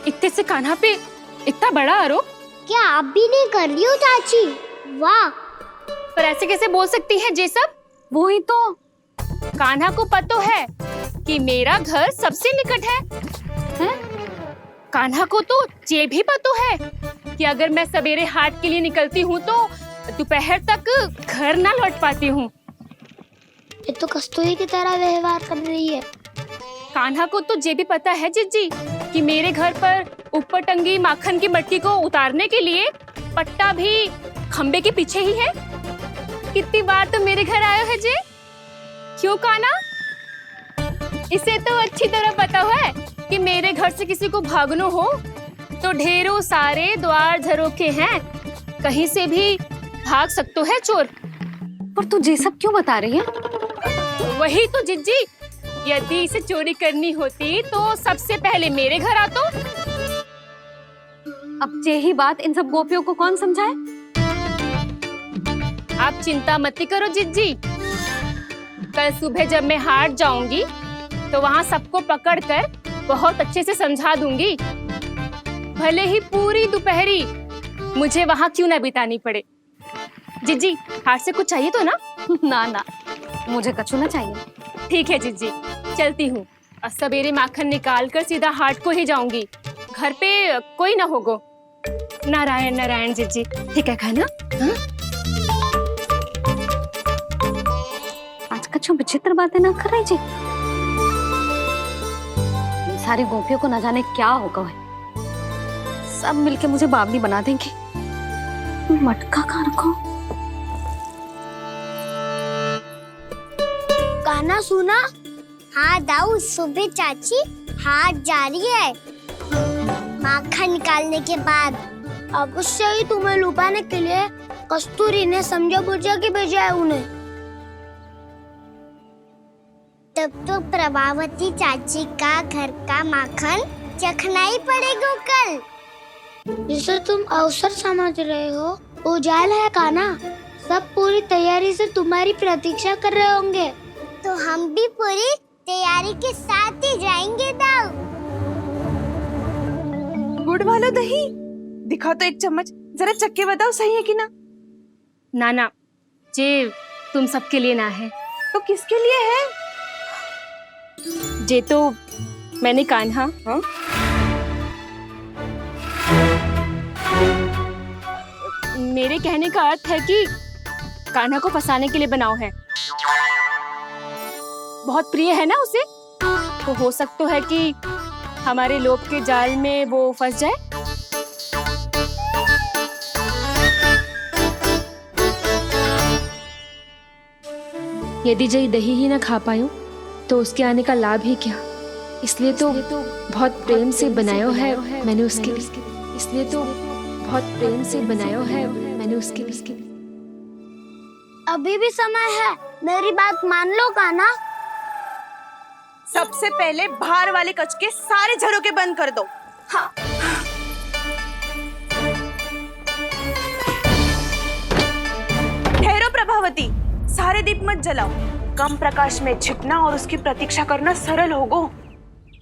इतने से कान्हा पे इतना बड़ा आरोप। क्या आप भी नहीं कर रही हो चाची? वाह, पर ऐसे कैसे बोल सकती है जे सब? वो ही तो, कान्हा को पता है कि मेरा घर सबसे निकट है? कान्हा को तो ये भी पता है कि अगर मैं सवेरे हाट के लिए निकलती हूँ तो दोपहर तक घर ना लौट पाती हूँ। ये तो कस्तूरी की तरह व्यवहार कर रही है। कान्हा को तो ये भी पता है जीजी कि मेरे घर पर ऊपर टंगी माखन की मटकी को उतारने के लिए पट्टा भी खंबे के पीछे ही है। कितनी बार तो मेरे घर आयो है जी। क्यों कान्हा? इसे तो अच्छी तरह पता है कि मेरे घर से किसी को भागना हो तो ढेरों सारे द्वार झरोखे हैं, कहीं से भी भाग सकते है चोर। पर तू ये सब क्यों बता रही है? वही तो जिज्जी, यदि इसे चोरी करनी होती तो सबसे पहले मेरे घर आतो। अब यही बात इन सब गोपियों को कौन समझाए? आप चिंता मत करो जिज्जी, कल सुबह जब मैं हाट जाऊंगी तो वहाँ सबको पकड़कर बहुत अच्छे से समझा दूंगी, भले ही पूरी दोपहरी मुझे वहाँ क्यों ना बितानी पड़े। जिज्जी, हाट से कुछ चाहिए तो ना? ना ना, मुझे कछु ना चाहिए। ठीक है जिज्जी, चलती हूँ और सवेरे माखन निकाल कर सीधा हाट को ही जाऊंगी, घर पे कोई ना होगो। नारायण नारायण जिज्जी, ठीक है खाना? हाँ? आज कछु विचित्र बातें ना कर रही जी। इन सारी गोपियों को न जाने क्या होगा है, सब मिलके मुझे बावली बना देंगे। मटका कहाँ रखो? गाना सुना? हाँ दाऊ, सुबह चाची हाट जा रही है माखन निकालने के बाद। अवश्य ही तुम्हें लुभाने के लिए कस्तूरी ने समझा बुझा के भेजा है उन्हें। तब तो प्रभावती चाची का घर का माखन चखना ही पड़ेगा कल। जिसे तुम अवसर समझ रहे हो, उजाल है कान्हा, सब पूरी तैयारी से तुम्हारी प्रतीक्षा कर रहे होंगे। तो हम भी पूरी तैयारी के साथ ही जाएंगे दाऊ। गुड़ वाला दही दिखा तो एक चम्मच, जरा चख के बताओ सही है कि ना? ना ना, जे तुम सबके लिए ना है। तो किसके लिए है? जे तो मैंने कान्हा, हाँ? मेरे कहने का अर्थ है कि कान्हा को फंसाने के लिए बनाओ है। बहुत प्रिय है ना उसे, तो हो सकता है कि हमारे लोभ के जाल में वो फंस जाए। यदि जय दही ही ना खा पायो तो उसके आने का लाभ ही क्या। इसलिए तो बहुत प्रेम से बनाया है मैंने उसके लिए। इसलिए तो बहुत प्रेम से बनाया है मैंने उसके लिए। अभी भी समय है, मेरी बात मान लो कान्हा। सबसे पहले बाहर वाले कच के सारे झरोके बंद कर दो। हाँ। ठहरो प्रभावती, सारे दीप मत जलाओ। कम प्रकाश में छिपना और उसकी प्रतीक्षा करना सरल होगो।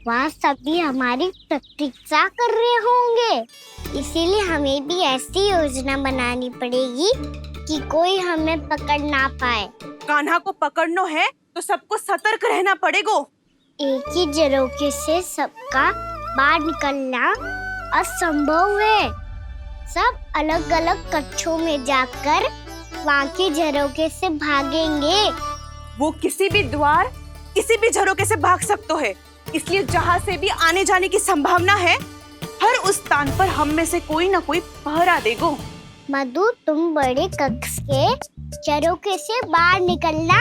वहाँ सभी हमारी प्रतीक्षा कर रहे होंगे, इसीलिए हमें भी ऐसी योजना बनानी पड़ेगी कि कोई हमें पकड़ ना पाए। कान्हा को पकड़ना है तो सबको सतर्क रहना पड़ेगा। एक ही झरोखे से सबका बाहर निकलना असंभव है। सब अलग अलग कक्षों में जाकर वहाँ के झरोखे से भागेंगे। वो किसी भी द्वार, किसी भी झरोखे से भाग सकते है, इसलिए जहाँ से भी आने जाने की संभावना है, हर उस स्थान पर हम में से कोई ना कोई पहरा देगो। मधु, तुम बड़े कक्ष के झरोखे से बाहर निकलना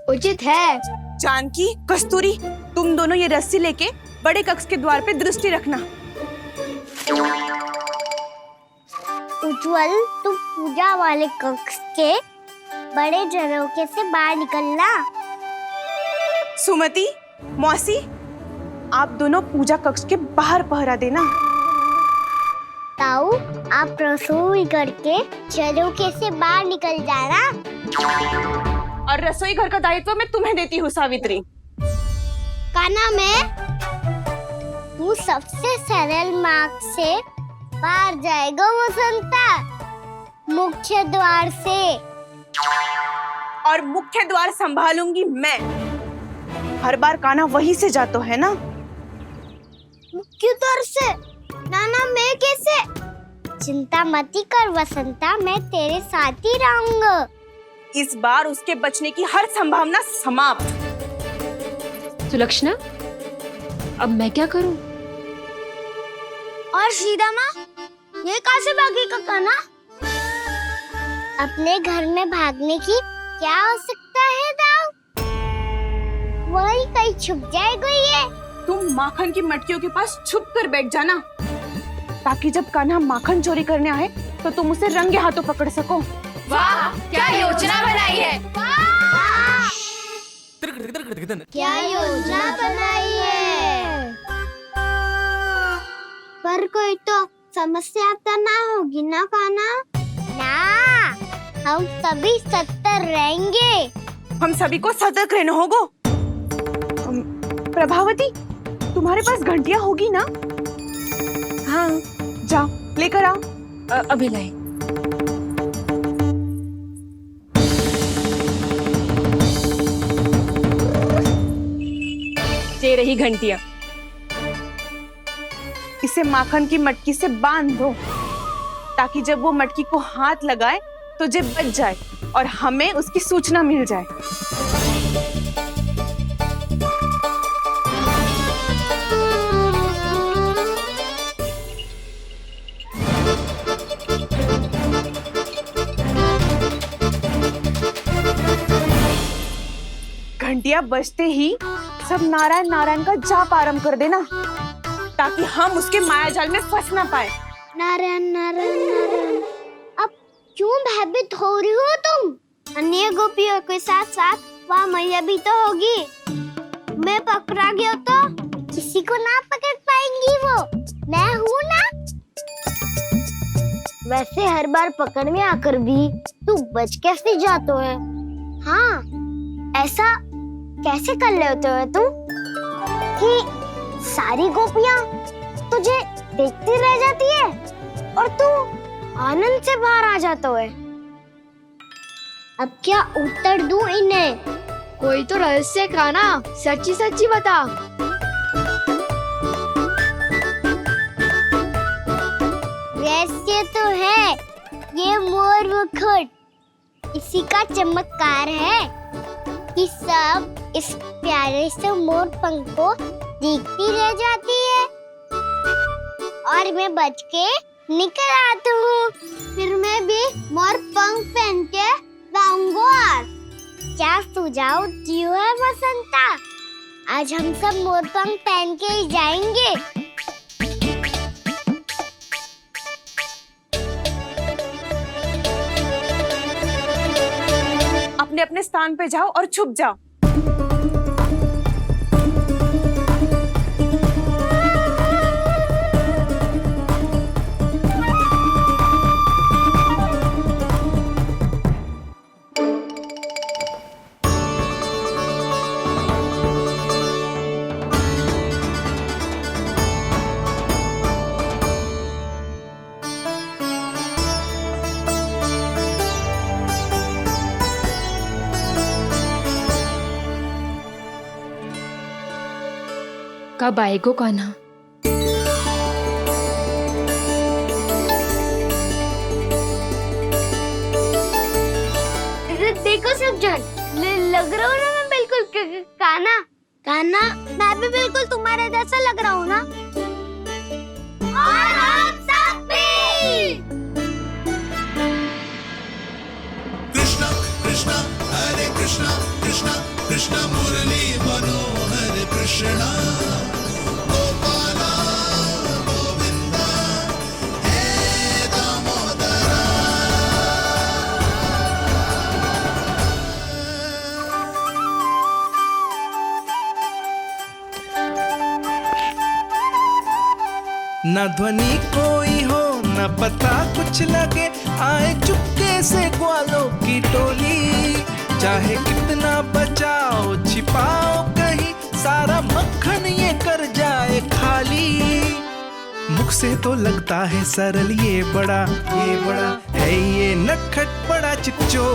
उचित है। जानकी, कस्तूरी, तुम दोनों ये रस्सी लेके बड़े कक्ष के द्वार पे दृष्टि रखना। उज्जवल, तुम पूजा वाले कक्ष के बड़े झरोखे से बाहर निकलना। सुमति, मौसी, आप दोनों पूजा कक्ष के बाहर पहरा देना। ताऊ, आप रसोई करके झरोखे से बाहर निकल जाना। और रसोई घर का दायित्व मैं तुम्हें देती हूँ सावित्री। कान्हा, मैं तू सबसे सरल मार्ग से बाहर जाएगा वसंता, मुख्य द्वार से। और मुख्य द्वार संभालूंगी मैं। हर बार कान्हा वहीं से जाता है ना। मुख्य द्वार से? नाना, मैं कैसे? चिंता मत कर वसंता, मैं तेरे साथ ही रहूंगा। इस बार उसके बचने की हर संभावना समाप्त। सुलक्षणा, अब मैं क्या करूं? और सीधा माँ, ये कहाँ से भागेगा कान्हा? अपने घर में भागने की क्या हो सकता है दाऊ? वही कहीं छुप जाएगा ये। तुम माखन की मटकियों के पास छुप कर बैठ जाना, ताकि जब कान्हा माखन चोरी करने आए तो तुम उसे रंगे हाथों पकड़ सको। वाह, क्या योजना बनाई है! क्या योजना बनाई है! पर कोई तो समस्या तो ना होगी ना कान्हा? ना, हम सभी सतर्क रहेंगे। हम सभी को सतर्क रहना होगा। प्रभावती, तुम्हारे पास घंटियां होगी ना? हाँ, जाओ लेकर आओ। अभी लाई। ये रही घंटियां। इसे माखन की मटकी से बांध दो, ताकि जब वो मटकी को हाथ लगाए तो जे बच जाए और हमें उसकी सूचना मिल जाए। घंटियां बजते ही सब नारायण नारायण का जाप आरंभ कर देना, ताकि हम उसके मायाजाल में फंस ना पाए। नारायण नारायण नारायण। अब क्यों भयभीत हो रही हो तुम? अन्य गोपियों के साथ साथ वहाँ मैया भी तो होगी। मैं पकड़ा गया तो किसी को ना पकड़ पाएंगी वो, मैं हूँ ना। वैसे हर बार पकड़ में आकर भी तू बच कैसे जाता है? हाँ, ऐसा कैसे कर लेते हो तुम कि सारी गोपियाँ तुझे देखती रह जाती है और तू आनंद से बाहर आ जाता है? अब क्या उत्तर दूं इन्हें? कोई तो रहस्य कान्हा, सच्ची सच्ची बता। रहस्य तो है, ये मोर मुकुट इसी का चमत्कार है कि सब इस प्यारे से मोर पंख को देखती रह जाती है और मैं बच के निकल आता हूँ। फिर मैं भी मोर पंख पहन के गाऊंगा। क्या सुझाव दियो है वसंता? आज हम सब मोर पंख पहन के ही जाएंगे। अपने अपने स्थान पे जाओ और छुप जाओ। कब आएगो कान्हा? देखो सब जन, लग रहा हूँ ना मैं बिल्कुल कान्हा। कान्हा, मैं भी बिल्कुल तुम्हारे जैसा लग रहा हूँ ना? और हम सब भी। कृष्णा कृष्णा हरे कृष्णा कृष्णा कृष्णा मुरली मनोहर कृष्णा गोपाला गोविंदा हे दामोदरा। न ध्वनि कोई हो न पता कुछ लगे, आए चुपके से ग्वालों की टोली। चाहे कितना बचाओ छिपाओ कहीं, सारा मक्खन ये कर जाए खाली। मुख से तो लगता है सरल ये बड़ा है ये नटखट बड़ा चिपचोर।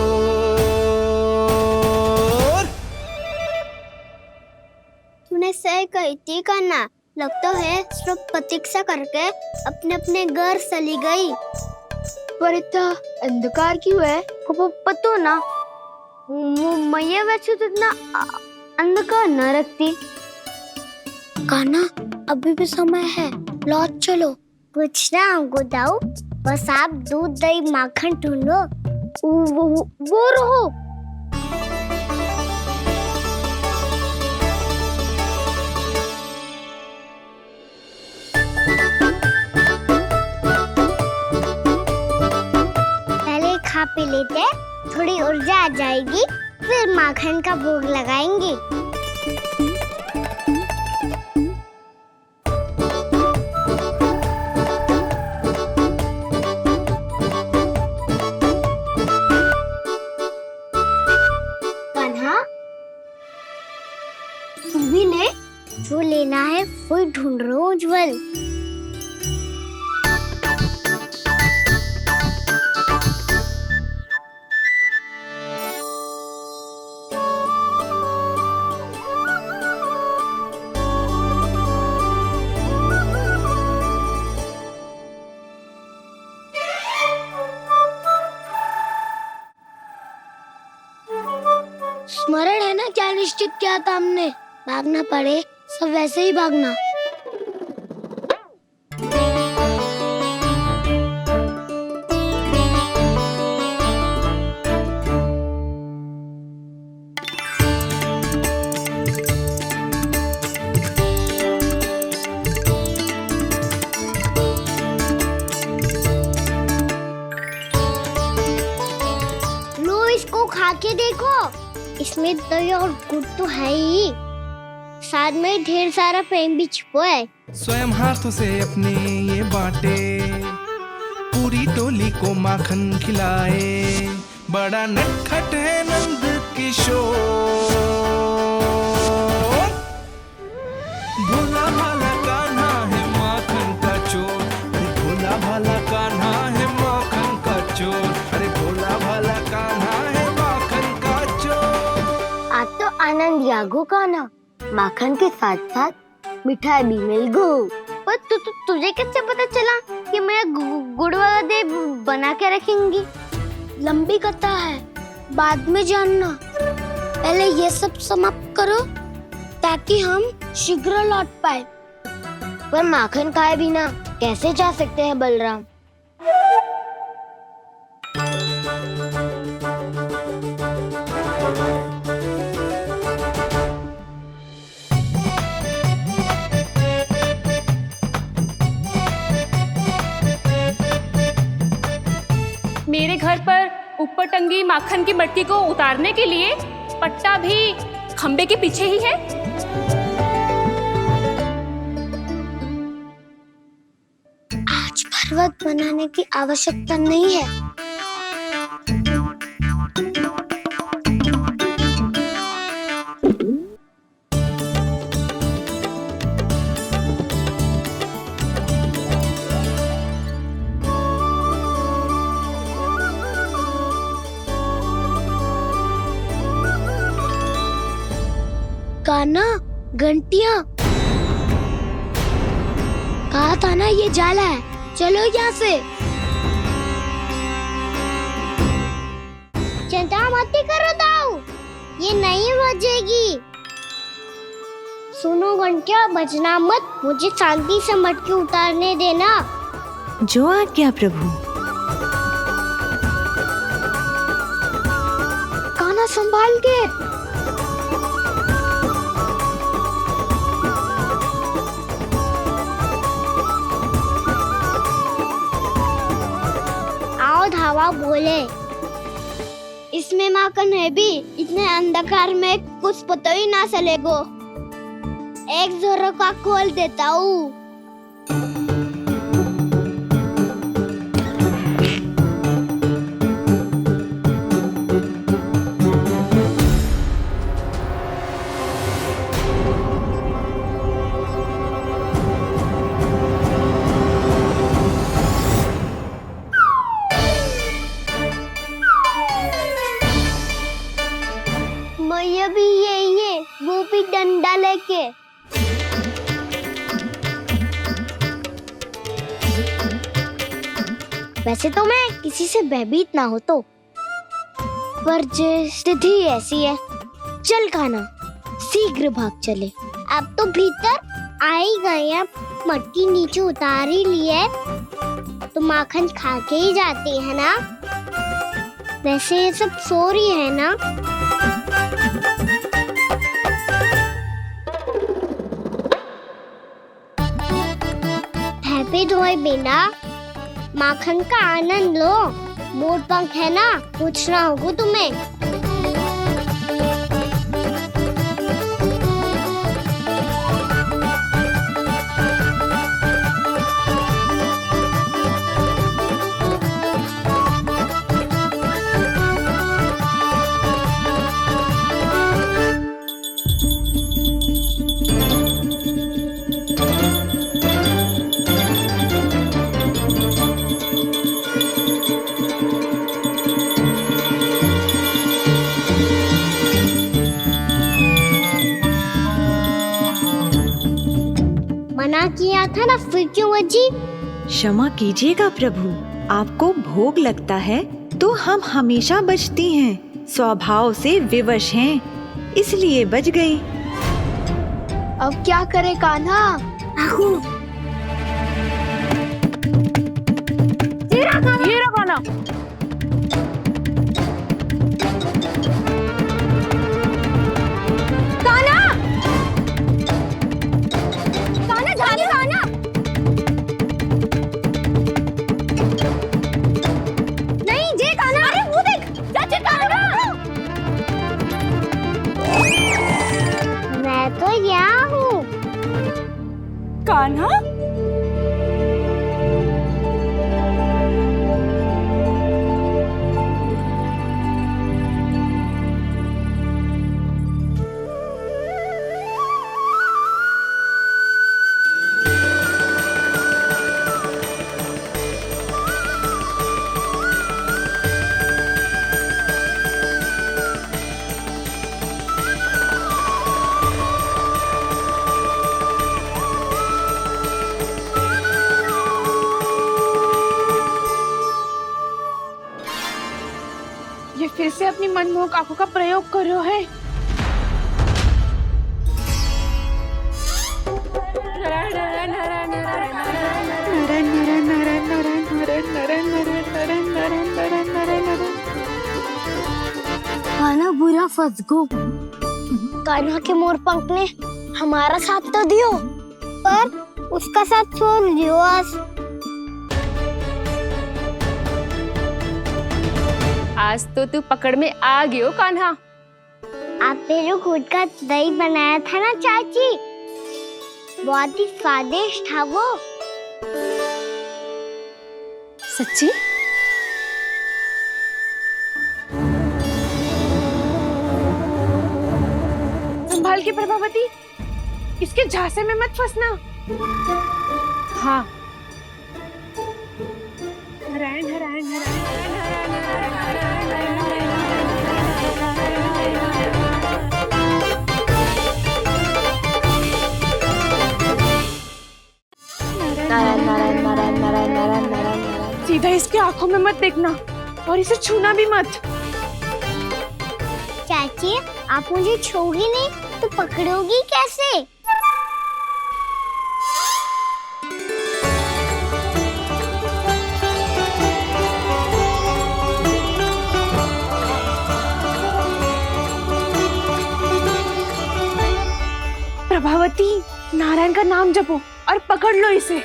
तूने सही कही थी कान्हा, लगता है सिर्फ प्रतीक्षा करके अपने अपने घर चली गई। पर इतना अंधकार क्यों है? पतो ना, मैया वैसे तो इतना अंधकार न रखती। कान्हा, अभी भी समय है, लौट चलो। कुछ ना हमको दाऊ, बस आप दूध दही माखन ढूंढो। वो रहो। खा पी लेते, थोड़ी ऊर्जा आ जाएगी, फिर माखन का भोग लगाएंगे। कान्हा, तू भी ले, जो लेना है वो ढूंढ रहा हूँ उज्जवल। स्मरण है ना क्या निश्चित किया था हमने? भागना पड़े सब वैसे ही भागना। लो इसको खा के देखो, इसमें दही और गुड़ तो है ही, साथ में ढेर सारा प्रेम भी छिपा है। स्वयं हाथों से अपने ये बांटे, पूरी टोली को माखन खिलाए। बड़ा नटखट है नंद किशोर, भोला भाला कान्हा है माखन का चोर। अरे भोला भाला कान्हा है माखन का चोर। अरे भोला भाला कान्हा है माखन का चोर। आज तो आनंद यागो कान्हा, माखन के साथ साथ मिठाई भी मिल गई। पर तुझे कैसे पता चला कि मैं गुड़ वाला दे बना के रखेंगी? लंबी कथा है, बाद में जानना। पहले ये सब समाप्त करो ताकि हम शीघ्र लौट पाए। पर माखन खाए बिना कैसे जा सकते हैं बलराम? मेरे घर पर ऊपर टंगी माखन की मटकी को उतारने के लिए पट्टा भी खंबे के पीछे ही है। आज पर्वत बनाने की आवश्यकता नहीं है। कान्हा, घंटियां। था ना ये जाला है, चलो यहाँ से। चिंता मत करो दाऊ, ये नहीं बजेगी। सुनो घंटिया, बजना मत, मुझे शांति से मटकी उतारने देना। जो आज्ञा प्रभु। कान्हा संभाल के। आओ धावा बोले, इसमें माखन है भी, इतने अंधकार में कुछ पता ही ना चलेगो। एक जोरों का खोल देता हूँ। मैया भी यही है, वो भी डंडा लेके। वैसे तो मैं किसी से भयभीत ना हो तो, पर स्थिति ऐसी है। चल कान्हा, शीघ्र भाग चले। अब तो भीतर आ ही गए हैं, मटकी नीचे उतार ही ली है, तो माखन खा के ही जाते हैं ना। वैसे ये सब सो रही है ना। हैप्पी धोए बिना माखन का आनंद लो। मोर पंख है ना, पूछना होगा तुम्हें। मना किया था ना, फिर क्यों बजी? क्षमा कीजिएगा प्रभु, आपको भोग लगता है तो हम हमेशा बजती हैं, स्वभाव से विवश हैं, इसलिए बज गई। अब क्या करे कान्हा? ये रहा कान्हा। मैं तो यहाँ हूँ। कान्हा, ये फिर से अपनी मनमोहक आंखों का प्रयोग कर रहे है। कान्हा बुरा फंस गो। कान्हा के मोर पंख ने हमारा साथ तो दियो, पर उसका साथ छोड़ दियो। आज तो तू पकड़ में आ गयो कान्हा। आपने जो खुद का दही बनाया था ना चाची, बहुत ही स्वादिष्ट था वो। सच्ची? संभाल के प्रभावती, इसके झांसे में मत फंसना। हाँ, नारायण नारायण नारायण नारायण नारायण नारायण नारायण नारायण नारायण। सीधा इसके आंखों में मत देखना और इसे छूना भी मत। चाची, आप मुझे छोड़ोगी नहीं तो पकड़ोगी कैसे? प्रभावती, नारायण का नाम जपो और पकड़ लो इसे।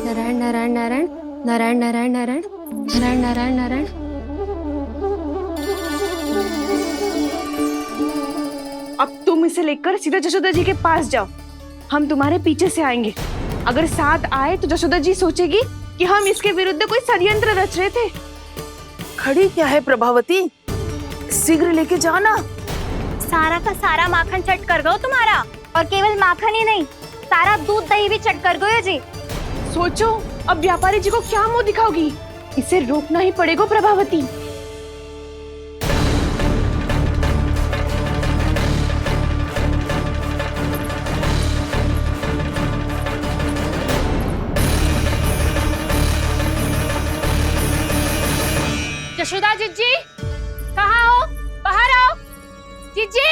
नारायण नारायण नारायण नारायण नारायण नारायण नारायण नारायण नारायण। अब तुम इसे लेकर सीधा जशोदा जी के पास जाओ, हम तुम्हारे पीछे से आएंगे। अगर साथ आए तो जशोदा जी सोचेगी कि हम इसके विरुद्ध कोई षड्यंत्र रच रहे थे। खड़ी क्या है प्रभावती, शीघ्र लेके जाओ ना। सारा का सारा माखन चट कर गयो तुम्हारा, और केवल माखन ही नहीं, सारा दूध दही भी चट कर गयो जी। सोचो अब व्यापारी जी को क्या मुंह दिखाओगी, इसे रोकना ही पड़ेगा प्रभावती। यशोदा जीजी, कहाँ हो? बाहर आओ जीजी।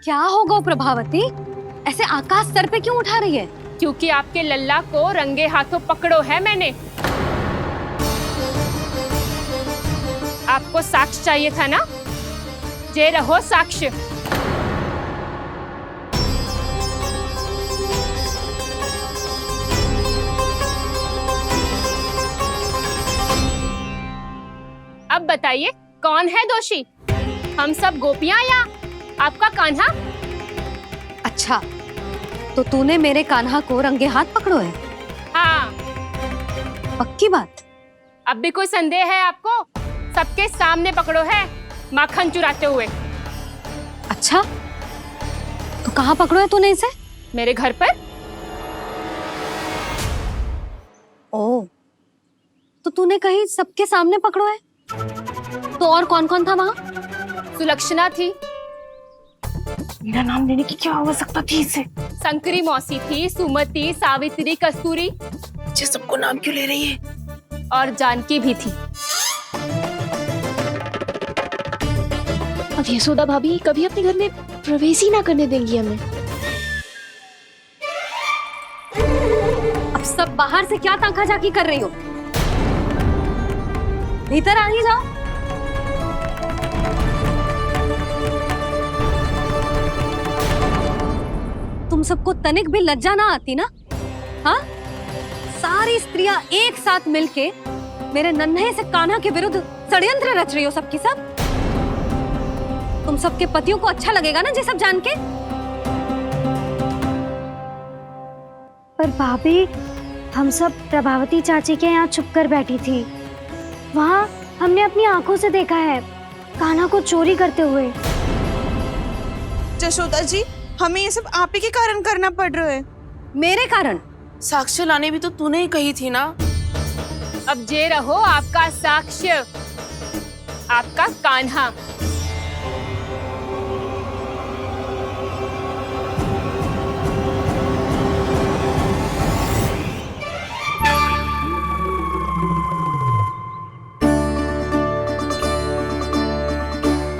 क्या होगा प्रभावती, ऐसे आकाश सर पे क्यों उठा रही है? क्योंकि आपके लल्ला को रंगे हाथों पकड़ो है मैंने। आपको साक्ष्य चाहिए था ना, जे रहो साक्ष्य। अब बताइए कौन है दोषी, हम सब गोपियां या आपका कान्हा? अच्छा, तो तूने मेरे कान्हा को रंगे हाथ पकड़ो है? हाँ। पक्की बात? अब भी कोई संदेह है आपको? सबके सामने पकड़ो है माखन चुराते हुए। अच्छा, तो कहाँ पकड़ो है तूने इसे? मेरे घर पर। ओ, तो तूने कहीं सबके सामने पकड़ो है? तो और कौन कौन था वहाँ? सुलक्षणा थी। मेरा नाम लेने की क्या आवश्यकता थी इसे? संकरी मौसी थी, सुमति, सावित्री, कस्तूरी। ये सबको नाम क्यों ले रही है? और जानकी भी थी। अब यशोदा भाभी कभी अपने घर में प्रवेश ही ना करने देंगी हमें। अब सब बाहर से क्या ताका झाकी कर रही हो? भीतर आ ही जाओ। तुम सबको तनिक भी लज्जा ना आती ना? हाँ, सारी स्त्रियां एक साथ मिलके मेरे नन्हे से कान्हा के विरुद्ध षड्यंत्र रच रही हो सबकी सब। तुम सबके पतियों को अच्छा लगेगा ना ये सब जान के? पर भाभी, हम सब प्रभावती चाची के यहाँ छुप कर बैठी थी। वहाँ हमने अपनी आंखों से देखा है कान्हा को चोरी करते हुए। जशोदा जी, हमें ये सब आप ही के कारण करना पड़ रहा है। मेरे कारण? साक्ष्य लाने भी तो तूने ही कही थी ना। अब जे रहो आपका साक्ष्य, आपका कान्हा।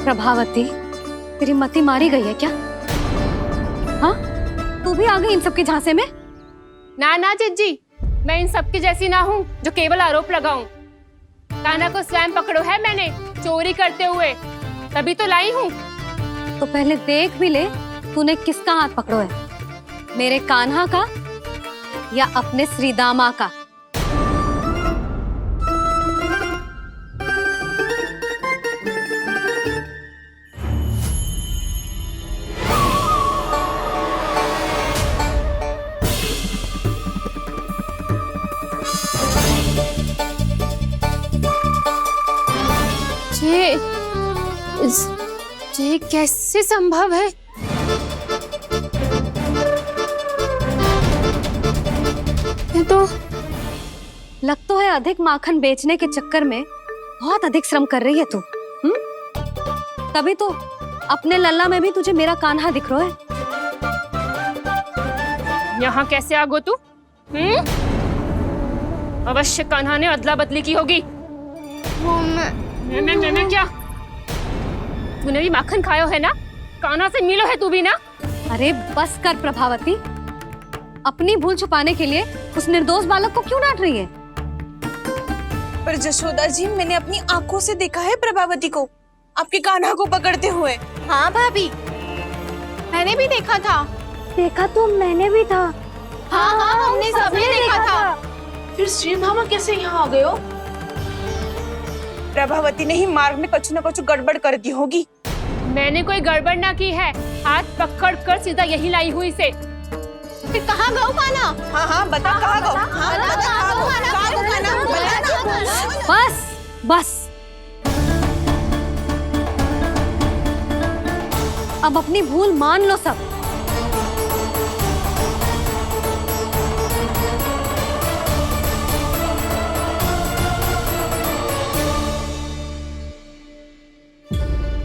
प्रभावती, तेरी मति मारी गई है क्या? हाँ, तू भी आ गई इन सबके झांसे में? ना ना जिज्जी, मैं इन सबकी जैसी ना हूँ जो केवल आरोप लगाऊं। कान्हा को स्वयं पकड़ो है मैंने चोरी करते हुए, तभी तो लाई हूँ। तो पहले देख भी ले तूने किसका हाथ पकड़ो है, मेरे कान्हा का या अपने श्रीदामा का? ये कैसे संभव है? तो लग तो है अधिक माखन बेचने के चक्कर में बहुत अधिक श्रम कर रही है तू। तभी तो अपने लल्ला में भी तुझे मेरा कान्हा दिख रहा है। यहाँ कैसे आ गो तू? अवश्य कान्हा ने अदला बदली की होगी। मैं क्या? तूने भी माखन खायो है ना? कान्हा से मिलो है तू भी ना? अरे बस कर प्रभावती, अपनी भूल छुपाने के लिए उस निर्दोष बालक को क्यों डांट रही है? पर जशोदा जी, मैंने अपनी आंखों से देखा है प्रभावती को आपके कान्हा को पकड़ते हुए। हाँ भाभी, मैंने भी देखा था। देखा तो मैंने भी था। हाँ हाँ, हमने सबने देखा था। फिर श्रीधामा कैसे यहाँ आ गए हो? प्रभावती ने ही मार्ग में कुछ न कुछ गड़बड़ कर दी होगी। मैंने कोई गड़बड़ ना की है, हाथ पकड़ कर सीधा यही लाई हुई से। फिर कहाँ गौ कान्हा? हाँ हाँ बता, कहाँ गौ? हाँ बता, कहाँ गौ कान्हा? बस बस, अब अपनी भूल मान लो सब।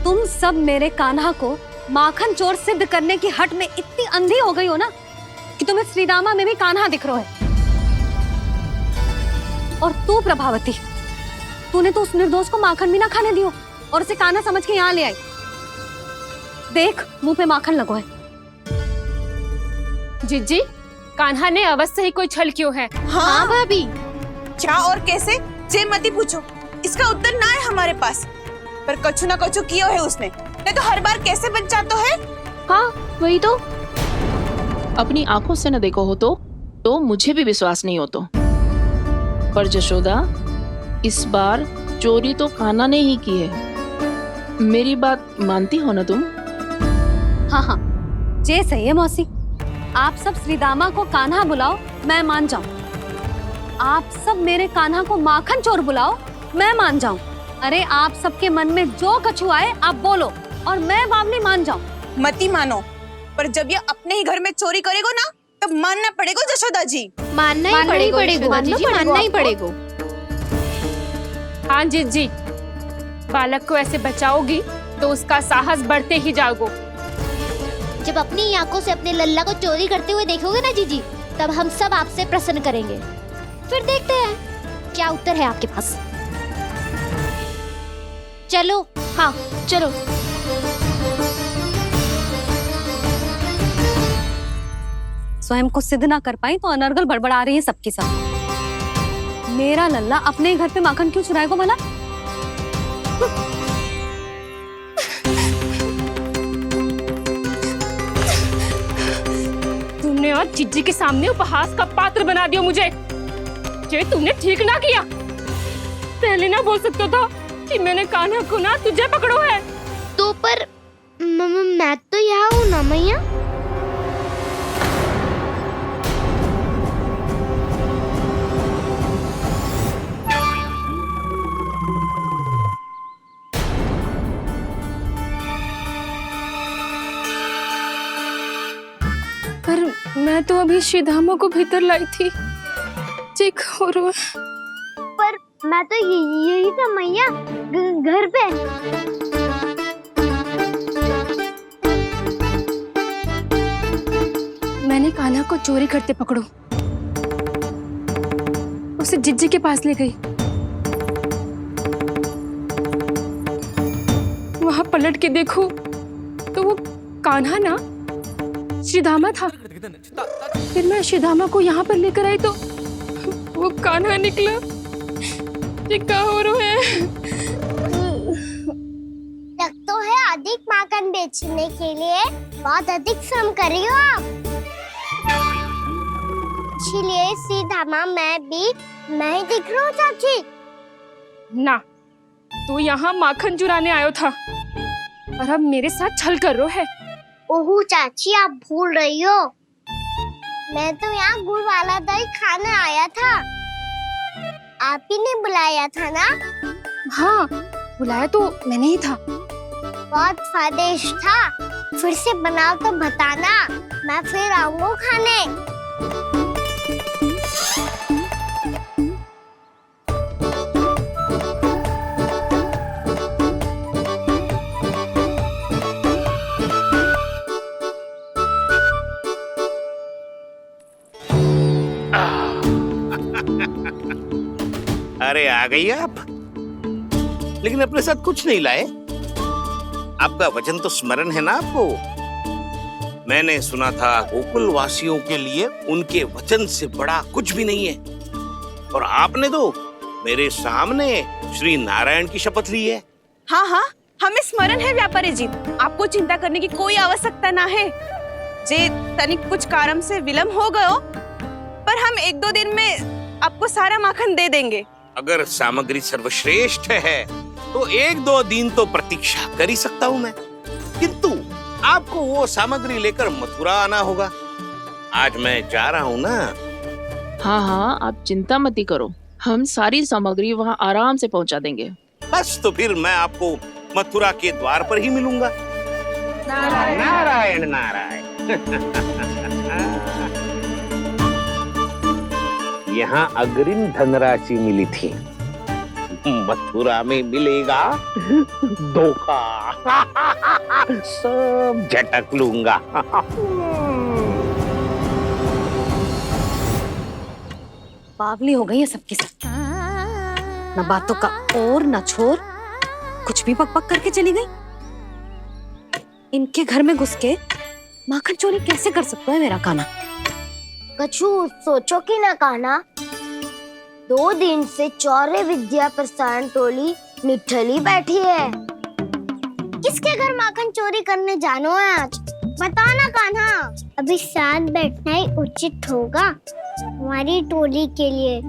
तुम सब मेरे कान्हा को माखन चोर सिद्ध करने की हट में इतनी अंधी हो गई हो ना कि तुम्हें श्रीरामा में भी कान्हा दिख रहा है। और तू प्रभावती, तूने तो उस निर्दोष को माखन भी ना खाने दियो और उसे कान्हा समझ के यहाँ ले आई। देख, मुंह पे माखन लगो है। जिज्जी, कान्हा ने अवश्य ही कोई छल क्यों है। हाँ भाभी, क्या और कैसे जे मती पूछो, इसका उत्तर ना है हमारे पास। पर कछु ना कछु किया है उसने, नहीं तो हर बार कैसे बच जाता है। हाँ वही तो, अपनी आंखों से न देखो हो तो मुझे भी विश्वास नहीं हो तो। पर जशोदा, इस बार चोरी तो कान्हा ने ही की है। मेरी बात मानती हो ना तुम? हाँ हाँ, जे सही है मौसी। आप सब श्रीदामा को कान्हा बुलाओ, मैं मान जाऊं। आप सब मेरे कान्हा को माखन चोर बुलाओ, मैं मान जाऊं। अरे आप सबके मन में जो कछु आए आप बोलो और मैं बावली मान जाऊं। मती मानो, पर जब ये अपने ही घर में चोरी करेगो ना, तब मानना पड़ेगा जशोदा जी। मानना ही पड़ेगा। हाँ जिज्जी, बालक को ऐसे बचाओगी तो उसका साहस बढ़ते ही जाओगे। जब अपनी आंखों से अपने लल्ला को चोरी करते हुए देखोगे ना जीजी, तब हम सब आपसे प्रसन्न करेंगे। फिर देखते हैं क्या उत्तर है आपके पास। चलो। हाँ चलो। स्वयं को सिद्ध ना कर पाई तो अनर्गल बड़बड़ा रही है सबकी सब। मेरा लल्ला अपने घर पे माखन क्यों चुराएगा भला? तुमने आज जिज्जी के सामने उपहास का पात्र बना दिया मुझे। ये तुमने ठीक ना किया। पहले ना बोल सकता था कि मैंने कान्हा को ना तुझे पकड़ो है। तो पर मैं तो यहाँ हूँ ना मैया। पर मैं तो अभी श्रीधामा को भीतर लाई थी। चेक हो रहा है। पर मैं तो यही था मैया, घर पे। मैंने कान्हा को चोरी करते पकड़ो, उसे जिज्जी के पास ले गई। वहां पलट के देखो तो वो कान्हा ना श्रीधामा था। फिर मैं श्रीधामा को यहाँ पर लेकर आई तो वो कान्हा निकला। ये क्या हो रहा है? लग तो है अधिक माखन बेचने के लिए बहुत अधिक श्रम कर रही हो आप। इसीलिए सीधामा मैं ही दिख रहा हूँ चाची। ना, तू यहाँ माखन चुराने आयो था और अब मेरे साथ छल कर रो है। ओह चाची, आप भूल रही हो, मैं तो यहाँ गुड़ वाला दही खाने आया था। आप ही ने बुलाया था ना? हाँ, बुलाया तो मैंने ही था। बहुत स्वादिष्ट था। फिर से बनाओ तो बताना, मैं फिर आऊंगा खाने। अरे आ गई आप, लेकिन अपने साथ कुछ नहीं लाए। आपका वचन तो स्मरण है ना आपको? मैंने सुना था गोकुल वासियों के लिए उनके वचन से बड़ा कुछ भी नहीं है, और आपने तो मेरे सामने श्री नारायण की शपथ ली है। हाँ हाँ, हमें स्मरण है व्यापारी जी, आपको चिंता करने की कोई आवश्यकता ना है। जे तनिक कुछ कारण से विलंब हो गयो, पर हम 1-2 दिन में आपको सारा माखन दे देंगे। अगर सामग्री सर्वश्रेष्ठ है तो 1-2 दिन तो प्रतीक्षा कर ही सकता हूँ मैं, किंतु आपको वो सामग्री लेकर मथुरा आना होगा। आज मैं जा रहा हूँ ना। हाँ हाँ, आप चिंता मत ही करो, हम सारी सामग्री वहाँ आराम से पहुँचा देंगे। बस तो फिर मैं आपको मथुरा के द्वार पर ही मिलूंगा। नारायण नारायण। यहाँ अग्रिम धनराशि मिली थी, मथुरा में मिलेगा धोखा। सब झटक लूंगा। बावली हो गई है सबकी सब, न बातों का और न छोर, कुछ भी पक पक करके चली गई। इनके घर में घुस के माखन चोरी कैसे कर सकता है मेरा काना? कछु सोचो कि ना कान्हा, 2 दिन से चौर्य विद्या प्रसारण टोली निठली बैठी है। किसके घर माखन चोरी करने जानो है आज? बताना कान्हा। अभी साथ बैठना ही उचित होगा हमारी टोली के लिए।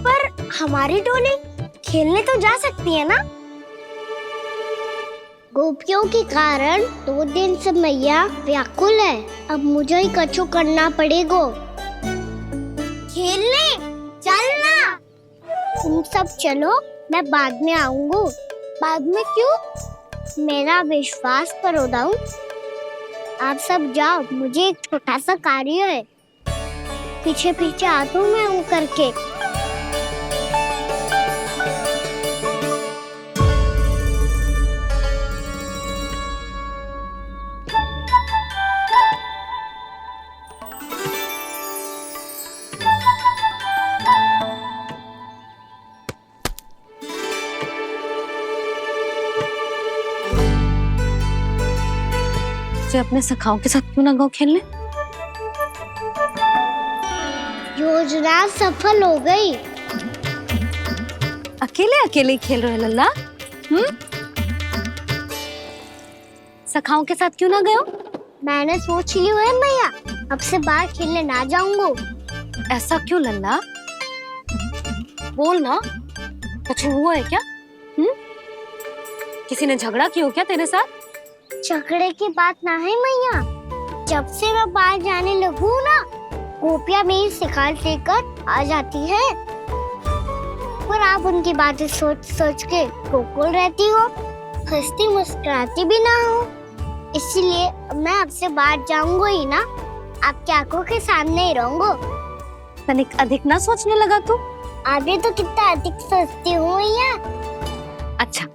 पर हमारी टोली खेलने तो जा सकती है ना? गोपियों के कारण 2 दिन से मैया व्याकुल है। अब मुझे ही कछु करना पड़ेगा। खेलने चलना। तुम सब चलो, मैं बाद में आऊंगा। बाद में क्यों? मेरा विश्वास करो दाऊ। आप सब जाओ, मुझे एक छोटा सा कार्य है। पीछे पीछे आता हूँ मैं हूँ करके। से अपने सखाओं के साथ क्यों ना गाँव खेलने? योजना सफल हो गई। अकेले अकेले ही खेल रहे हैं लल्ला? सखाओं के साथ क्यों ना गए हो? मैंने सोच लिया है मैया, अब से बाहर खेलने ना जाऊंगा। ऐसा क्यों लल्ला? बोल ना, कुछ हुआ है क्या? किसी ने झगड़ा किया हो क्या तेरे साथ? झगड़े की बात ना है मैया। जब से मैं बाहर जाने लगू ना, गोपियां मेरी शिकायत लेकर आ जाती है। पर आप उनकी बातें सोच सोच के गोकुल रहती हो, हंसती मुस्कुराती भी ना हो। इसलिए मैं आपसे बाहर जाऊंगा ही ना, आपकी आंखों के सामने ही रहूंगा। तनिक अधिक ना सोचने लगा तू? आगे तो कितना अधिक सोचती हूँ मैया। अच्छा,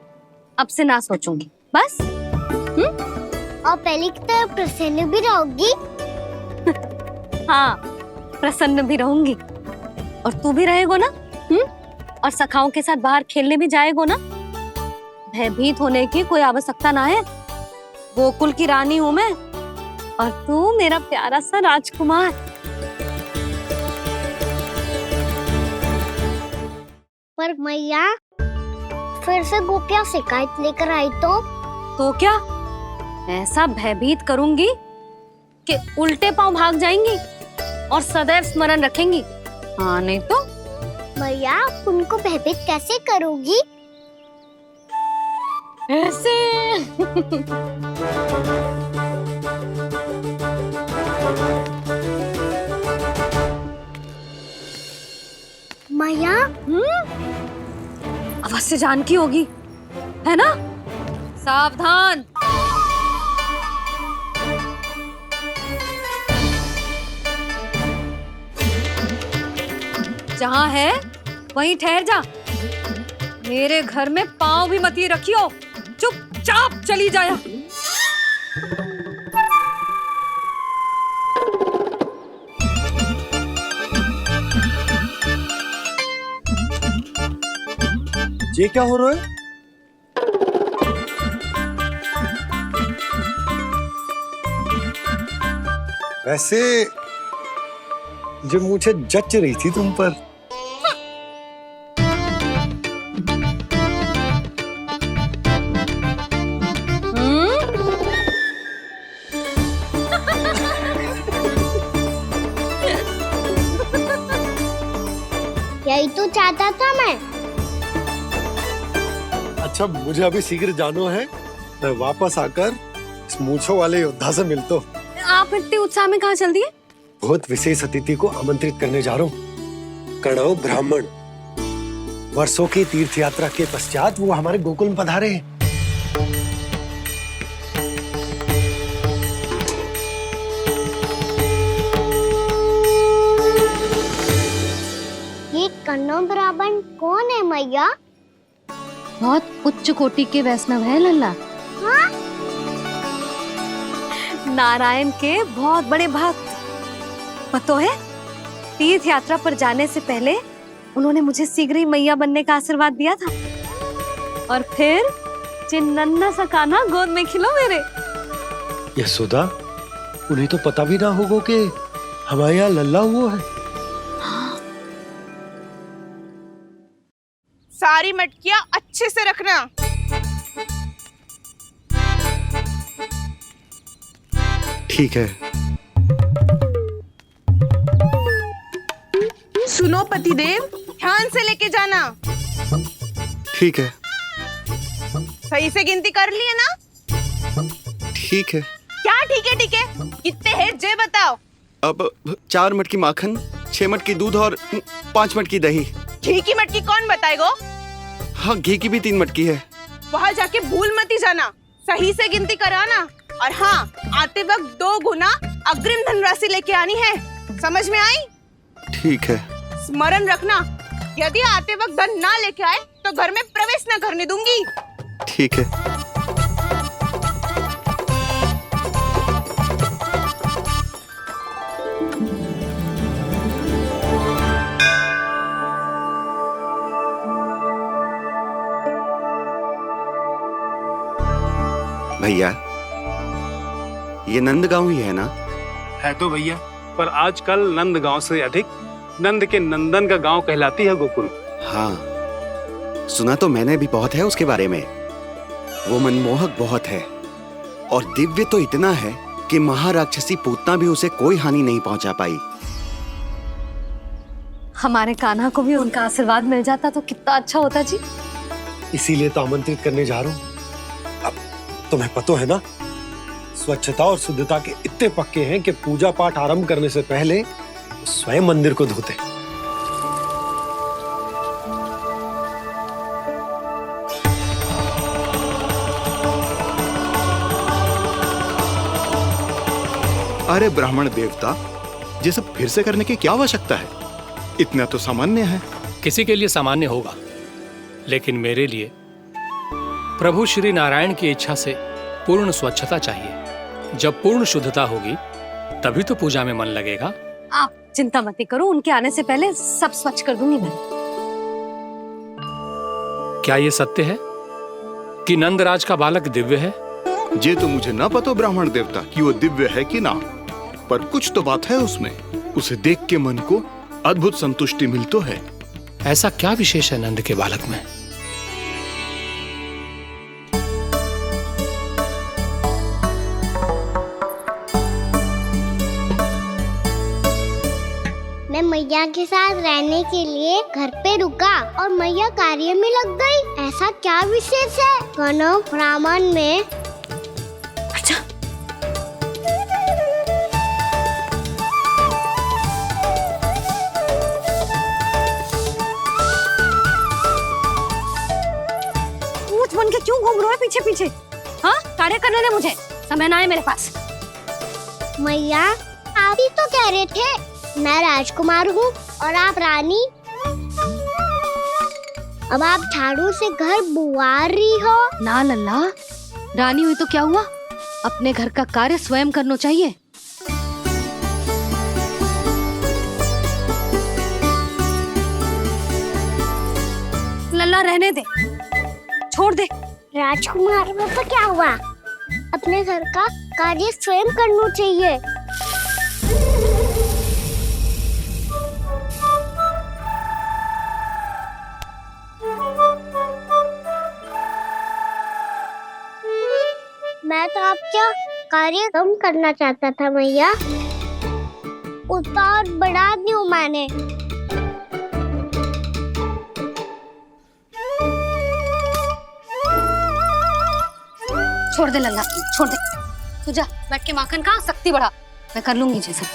अब से ना सोचूंगी बस। और पहले की तरह प्रसन्न भी रहोगी। हाँ, प्रसन्न भी रहूंगी। और तू भी रहेगा ना? और सखाओं के साथ बाहर खेलने भी जाएगा ना? भयभीत होने की कोई आवश्यकता ना है। गोकुल की रानी हूँ मैं, और तू मेरा प्यारा सा राजकुमार। पर मैया, फिर से गोपियां शिकायत लेकर आई तो क्या? ऐसा भयभीत करूंगी कि उल्टे पांव भाग जाएंगी और सदैव स्मरण रखेंगी। हाँ नहीं तो? मैया, तुमको भयभीत कैसे करोगी? ऐसे। मैया, अवश्य जानकी होगी, है ना? सावधान। जहाँ है वहीं ठहर जा। मेरे घर में पाँव भी मत ही रखियो, चुपचाप चली जाया। ये क्या हो रहा है? वैसे जो मुझे जच रही थी तुम पर। यही तो चाहता था मैं। अच्छा मुझे अभी शीघ्र जाना है, मैं वापस आकर इस मूंछों वाले योद्धा से मिलता हूँ। आप इतने उत्साह में कहाँ चल दिए? बहुत विशेष अतिथि को आमंत्रित करने जा रहा हूँ। कणव ब्राह्मण वर्षों की तीर्थ यात्रा के पश्चात वो हमारे गोकुल में पधारे हैं। ये कणव ब्राह्मण कौन है मैया? बहुत उच्च कोटि के वैष्णव है लल्ला। हाँ? नारायण के बहुत बड़े भक्त। पता है, तीर्थ यात्रा पर जाने से पहले उन्होंने मुझे शीघ्र ही मैया बनने का आशीर्वाद दिया था। और फिर चिन्नन्ना सा कान्हा गोद में खिलो मेरे। यशोदा, उन्हें तो पता भी ना होगा कि हमारे यहाँ लल्ला हुआ है। सारी मटकियां अच्छे से रखना। ठीक है। सुनो पतिदेव, ध्यान से लेके जाना। ठीक है। सही से गिनती कर लिए ना? ठीक है। क्या ठीक है ठीक है? कितने हैं जे बताओ। अब 4 मटकी माखन, 6 मटकी दूध और 5 मटकी दही। घी की मटकी कौन बताएगा? हाँ, घी की भी 3 मटकी है। वहाँ जाके भूल मत ही जाना, सही से गिनती कराना। और हाँ, आते वक्त 2 गुना अग्रिम धनराशि लेके आनी है। समझ में आई? ठीक है। स्मरण रखना, यदि आते वक्त धन ना लेके आए तो घर में प्रवेश ना करने दूंगी। ठीक है। भैया, ये नंदगांव ही है ना? है तो भैया, पर आजकल नंदगांव से अधिक नंद के नंदन का गांव कहलाती है गोकुल। हाँ, सुना तो मैंने भी बहुत है उसके बारे में। वो मनमोहक बहुत है और दिव्य तो इतना है कि महाराक्षसी पूतना भी उसे कोई हानि नहीं पहुंचा पाई। हमारे कान्हा को भी उनका आशीर्वाद मिल जाता तो कितना अच्छा होता जी। इसीलिए तो आमंत्रित करने जा रहा हूँ। अब तुम्हें पता है ना, स्वच्छता और शुद्धता के इतने पक्के हैं कि पूजा पाठ आरंभ करने से पहले स्वयं मंदिर को धोते। अरे ब्राह्मण देवता, ये सब फिर से करने की क्या आवश्यकता है? इतना तो सामान्य है। किसी के लिए सामान्य होगा, लेकिन मेरे लिए प्रभु श्री नारायण की इच्छा से पूर्ण स्वच्छता चाहिए। जब पूर्ण शुद्धता होगी तभी तो पूजा में मन लगेगा। आप चिंता मत करो, उनके आने से पहले सब स्वच्छ कर दूंगी मैं। क्या ये सत्य है कि नंदराज का बालक दिव्य है? ये तो मुझे ना पता ब्राह्मण देवता कि वो दिव्य है कि ना, पर कुछ तो बात है उसमें। उसे देख के मन को अद्भुत संतुष्टि मिलती है। ऐसा क्या विशेष है नंद के बालक में? मैं मैया के साथ रहने के लिए घर पे रुका और मैया कार्य में लग गई। ऐसा क्या विशेष है कणव ब्राह्मण में? अच्छा, ऊंट बन के क्यों घूम रहा है पीछे पीछे? हाँ, कार्य करने दे मुझे, समय ना है मेरे पास। मैया, आप ही तो कह रहे थे मैं राजकुमार हूँ और आप रानी। अब आप झाड़ू से घर बुआ रही हो। ना लल्ला, रानी हुई तो क्या हुआ, अपने घर का कार्य स्वयं करना चाहिए। लल्ला रहने दे, छोड़ दे। राजकुमार में तो क्या हुआ? अपने घर का कार्य स्वयं करना चाहिए। मैं तो आपका कार्य कम करना चाहता था भैया, उतना और बढ़ा दिया मैंने। छोड़ दे लल्ला, छोड़ दे। तू जा बैठ के माखन खा, शक्ति बढ़ा। मैं कर लूंगी जैसे।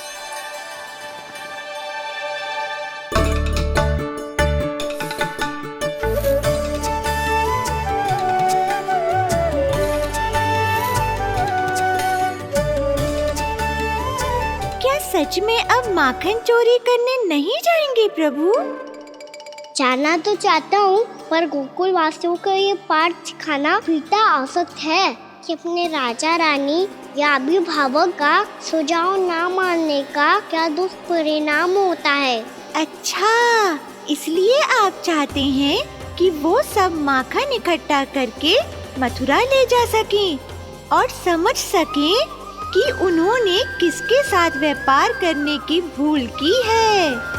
क्या सच में अब माखन चोरी करने नहीं जाएंगे प्रभु? जाना तो चाहता हूँ, पर गोकुल वासियों को ये पाठ सिखाना पिता आवश्यक है कि अपने राजा रानी या अभिभावक का सुझाव ना मानने का क्या दुष्परिणाम होता है। अच्छा, इसलिए आप चाहते हैं कि वो सब माखन इकट्ठा करके मथुरा ले जा सकें और समझ सकें कि उन्होंने किसके साथ व्यापार करने की भूल की है।